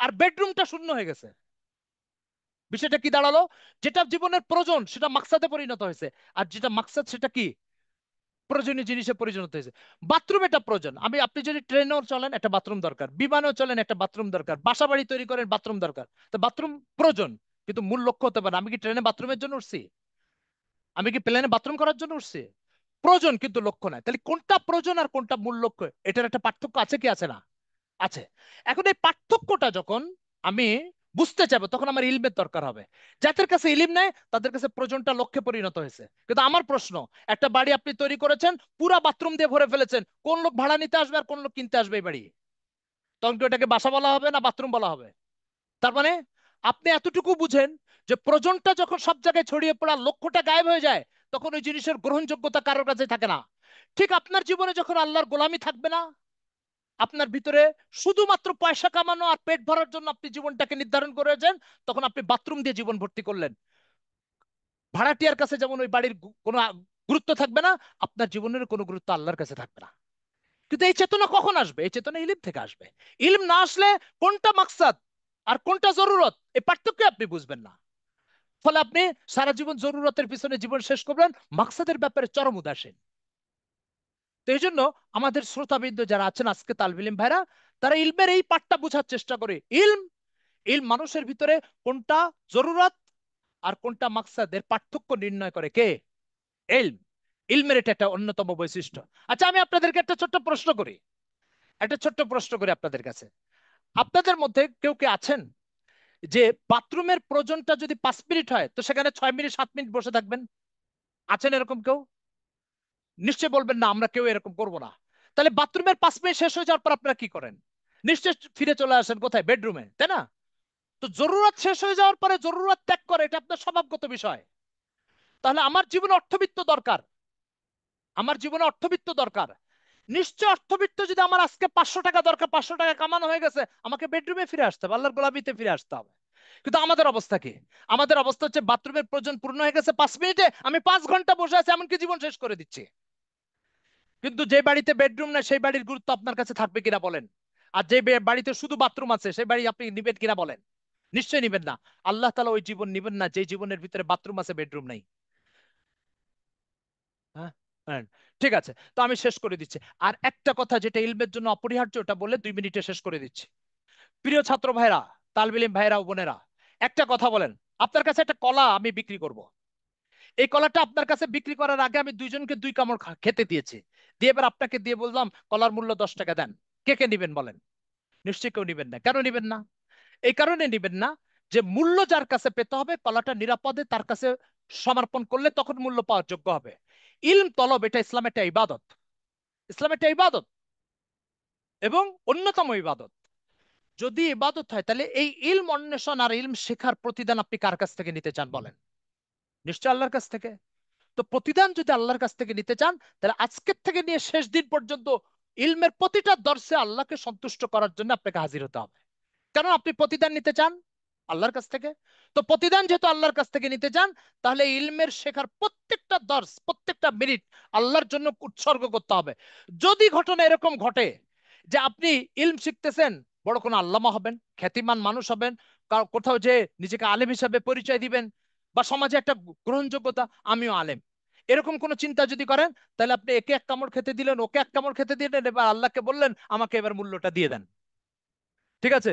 আর বেডরুমটা শূন্য হয়ে গেছে। বিষয়টা কি দাঁড়ালো? যেটা জীবনের প্রয়োজন সেটা মাকসাদে পরিণত হয়েছে, আর যেটা মাকসাদ সেটা কি? প্রয়োজনীয় জিনিসে পরিণত হয়েছে। বাথরুম এটা প্রয়োজন। আপনি যদি ট্রেনেও চলেন একটা বাথরুম দরকার, বিমানেও চলেন একটা বাথরুম দরকার, বাসা বাড়ি তৈরি করেন বাথরুম দরকার। তো বাথরুম প্রয়োজন, কিন্তু মূল লক্ষ্য হতে পারে। আমি কি ট্রেনে বাথরুমের জন্য উঠছি? আমি কি প্লেনে বাথরুম করার জন্য উঠছি? প্রয়োজন কিন্তু লক্ষ্য নাই। তাহলে কোনটা প্রয়োজন আর কোনটা মূল লক্ষ্য, এটার একটা পার্থক্য আছে কি আছে না? আছে। এখন এই পার্থক্যটা যখন আমি বুঝতে চাইবো, তখন আমার ইলমের দরকার হবে। যাদের কাছে ইলিম নেই তাদের কাছে প্রয়োজনটা লক্ষ্যে পরিণত হয়েছে। কিন্তু আমার প্রশ্ন, একটা বাড়ি আপনি তৈরি করেছেন, পুরা বাথরুম দিয়ে ভরে ফেলেছেন, কোন লোক ভাড়া নিতে আসবে আর কোন লোক কিনতে আসবে এই বাড়ি? তখন কি ওটাকে বাসা বলা হবে না বাথরুম বলা হবে? তার মানে আপনি এতটুকু বুঝেন যে প্রয়োজনটা যখন সব জায়গায় ছড়িয়ে পড়া, লক্ষ্যটা গায়েব হয়ে যায়, তখন ওই জিনিসের গ্রহণযোগ্যতা কারোর কাছে থাকে না। ঠিক আপনার জীবনে যখন আল্লাহর গোলামি থাকবে না, আপনার ভিতরে শুধুমাত্র পয়সা কামানো আর পেট ভরার জন্য আপনি জীবনটাকে নির্ধারণ করেছেন, তখন আপনি বাথরুম দিয়ে জীবন ভর্তি করলেন। ভাড়াটিয়ার কাছে যেমন ওই বাড়ির কোনো গুরুত্ব থাকবে না, আপনার জীবনের কোনো গুরুত্ব আল্লাহর কাছে থাকবে না। কিন্তু এই চেতনা কখন আসবে? এই চেতনা ইলম থেকে আসবে। ইলম না আসলে কোনটা মাকসাদ আর কোনটা জরুরত, এই পার্থক্য আপনি বুঝবেন না। ফলে আপনি সারা জীবন জরুরতের পিছনে জীবন শেষ করবেন, মাকসাদের ব্যাপারে চরম উদাসীন। তো এই জন্য আমাদের শ্রোতাবৃন্দ যারা আছেন আজকে তালবে ইলম ভাইরা, তারা ইলমের এই পাঠটা বোঝার চেষ্টা করে। ইলম ইলম মানুষের ভিতরে কোনটা জরুরত আর কোনটা মাকসাদের পার্থক্য নির্ণয় করে কে? ইলম। ইলমের এটা একটা অন্যতম বৈশিষ্ট্য। আচ্ছা, আমি আপনাদেরকে একটা ছোট্ট প্রশ্ন করি, আপনাদের কাছে। আপনাদের মধ্যে কেউ কে আছেন যে বাথরুমের প্রয়োজনটা যদি 5 মিনিট হয় তো সেখানে 6 মিনিট 7 মিনিট বসে থাকবেন? আছেন এরকম কেউ? নিশ্চয় বলবেন না, আমরা কেউ এরকম করব না। তাহলে বাথরুমের 5 মিনিট শেষ হয়ে যাওয়ার পর আপনারা কি করেন? নিশ্চয় ফিরে চলে আসেন কোথায়? বেডরুমে, তাই না? তো জরুরত শেষ হয়ে যাওয়ার পরে জরুরত ত্যাগ করে, এটা আপনার স্বভাবগত বিষয়। তাহলে আমার জীবনে অর্থবিত্ত দরকার, নিশ্চয় অর্থবিত্ত যদি আমার আজকে 500 টাকা দরকার, 500 টাকা কামানো হয়ে গেছে, আমাকে বেডরুমে ফিরে আসতে হবে, আল্লাহর গোলামিতে ফিরে আসতে হবে। কিন্তু আমাদের অবস্থা কি? আমাদের অবস্থা হচ্ছে বাথরুমের প্রয়োজন পূর্ণ হয়ে গেছে 5 মিনিটে, আমি 5 ঘন্টা বসে আছি, এমনকি জীবন শেষ করে দিচ্ছি। কিন্তু যে বাড়িতে বেডরুম না, সেই বাড়ির গুরুত্ব আপনার কাছে থাকবে কিনা বলেন? আর যে বাড়িতে শুধু বাথরুম আছে, সেই বাড়ি আপনি নিবেন কিনা বলেন? নিশ্চয়ই নিবেন না। আল্লাহ তাআলা ওই জীবন নিবেন না যে জীবনের ভিতরে বাথরুম আছে, বেডরুম নাই। হ্যাঁ, হ্যাঁ, ঠিক আছে, তো আমি শেষ করে দিচ্ছি। আর একটা কথা যেটা ইলমের জন্য অপরিহার্য, ওটা বলে 2 মিনিটে শেষ করে দিচ্ছি। প্রিয় ছাত্র ভাইরা, তালবে ইলম ভাইরা ও বোনেরা, একটা কথা বলেন, আপনার কাছে একটা কলা আমি বিক্রি করব। এই কলাটা আপনার কাছে বিক্রি করার আগে আমি দুইজনকে 2 কামড় খেতে দিয়েছি, দিয়ে এবার আপনাকে দিয়ে বললাম কলার মূল্য 10 টাকা দেন। কে কে নিবেন বলেন? নিশ্চয়ই কেউ নিবেন না। কেন নিবেন না? এই কারণে নিবেন না যে মূল্য যার কাছে পেতে হবে, কলাটা নিরাপদে তার কাছে সমর্পণ করলে তখন মূল্য পাওয়ার যোগ্য হবে। ইলম তলব এটা ইসলাম একটা ইবাদত, ইসলাম একটা ইবাদত এবং অন্যতম ইবাদত। যদি ইবাদত হয় তাহলে এই ইলম অন্বেষণ আর ইলম শেখার প্রতিদান আপনি কার কাছ থেকে নিতে চান বলেন? নিশ্চয় আল্লাহর কাছ থেকে। তো প্রতিদান যদি আল্লাহর কাছ থেকে নিতে চান, তাহলে আজকের থেকে নিয়ে শেষ দিন পর্যন্ত ইলমের প্রতিটা দর্শে আল্লাহকে সন্তুষ্ট করার জন্য আপনাকে হাজির হতে হবে। কারণ আপনি প্রতিদান নিতে চান আল্লাহর কাছ থেকে। তো প্রতিদান যেহেতু আল্লাহর কাছ থেকে নিতে চান, তাহলে ইলমের শেখার প্রত্যেকটা দর্শ, প্রত্যেকটা মিনিট আল্লাহর জন্য উৎসর্গ করতে হবে। যদি ঘটনা এরকম ঘটে যে আপনি ইলম শিখতেছেন, বড় কোনো আল্লামা হবেন, খ্যাতিমান মানুষ হবেন, কোথাও যে নিজেকে আলেম হিসাবে পরিচয় দিবেন, বা সমাজে একটা গ্রহণযোগ্যতা, আমিও আলেম, এরকম কোন চিন্তা যদি করেন, তাহলে আপনি একে 1 কামড় খেতে দিলেন, ওকে 1 কামড় খেতে দিলেন, এবার আল্লাহকে বললেন আমাকে এবার মূল্যটা দিয়ে দেন। ঠিক আছে?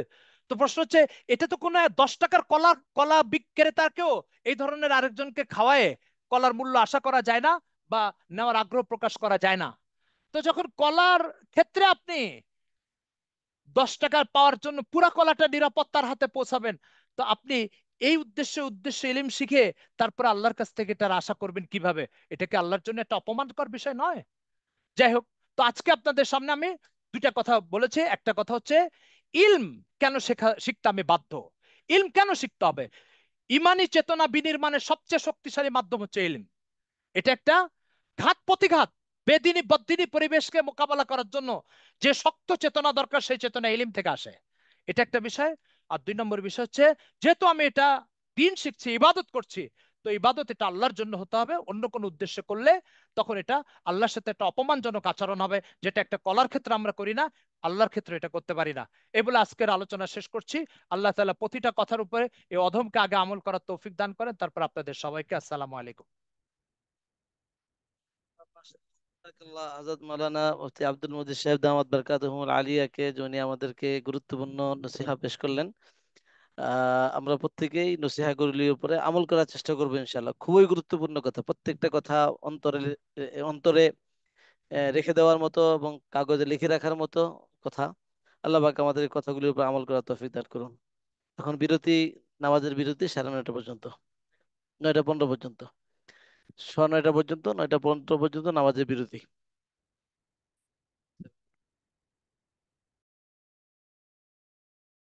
তো প্রশ্ন হচ্ছে, এটা তো কোনো 10 টাকার কলা কলা বিক্রেতাকেও এই ধরনের আরেকজনকে খাওয়ায় কলার মূল্য আশা করা যায় না বা নেওয়ার আগ্রহ প্রকাশ করা যায় না। তো যখন কলার ক্ষেত্রে আপনি 10 টাকা পাওয়ার জন্য পুরা কলাটা নিরাপত্তার হাতে পৌঁছাবেন, তো আপনি এই উদ্দেশ্যে ইলম শিখে তারপর আল্লাহর কাছ থেকে এটার আশা করবেন কিভাবে? এটা কি আল্লাহর জন্য একটা অপমানকর বিষয় নয়? যাই হোক, তো আজকে আপনাদের সামনে আমি 2টা কথা বলেছি। একটা কথা হচ্ছে ইলম কেন শিখতে আমি বাধ্য, ইলম কেন শিখতে হবে। ইমানি চেতনা বিনির্মাণের সবচেয়ে শক্তিশালী মাধ্যম হচ্ছে ইলম। এটা একটা ঘাত প্রতিঘাত, বেদিনী বদ্দিনী পরিবেশকে মোকাবেলা করার জন্য যে শক্ত চেতনা দরকার, সেই চেতনা ইলম থেকে আসে। এটা একটা বিষয়। আর 2 নম্বর বিষয় হচ্ছে, যেহেতু আমি এটা দিন শিখছি, ইবাদত করছি, তো ইবাদত এটা আল্লাহর জন্য হতে হবে। অন্য কোনো উদ্দেশ্যে করলে তখন এটা আল্লাহর সাথে একটা অপমানজনক আচরণ হবে, যেটা একটা কলার ক্ষেত্রে আমরা করি না, আল্লাহর ক্ষেত্রে এটা করতে পারি না। এই বলে আজকের আলোচনা শেষ করছি। আল্লাহ তাআলা প্রতিটা কথার উপরে এই অধমকে আগে আমল করার তৌফিক দান করেন। তারপর আপনাদের সবাইকে আসসালামু আলাইকুম। জাযাকাল্লাহ আজাদ মাওলানা মুফতি আব্দুল মজিদ সাহেব দামাত বারকাতুহুল আলিয়াকে, যিনি আমাদেরকে গুরুত্বপূর্ণ নসিহা পেশ করলেন। আমরা প্রত্যেকেই নসিহাগুলির উপরে আমল করার চেষ্টা করবো ইনশাআল্লাহ। খুবই গুরুত্বপূর্ণ কথা, প্রত্যেকটা কথা অন্তরে অন্তরে রেখে দেওয়ার মতো এবং কাগজে লিখে রাখার মতো কথা। আল্লাহ পাক আমাদের এই কথাগুলির উপর আমল করার তৌফিক দান করুন। এখন বিরতি, নামাজের বিরতি 9:30 পর্যন্ত, 9:15 পর্যন্ত, 9:15 পর্যন্ত, 9:15 পর্যন্ত নামাজের বিরতি।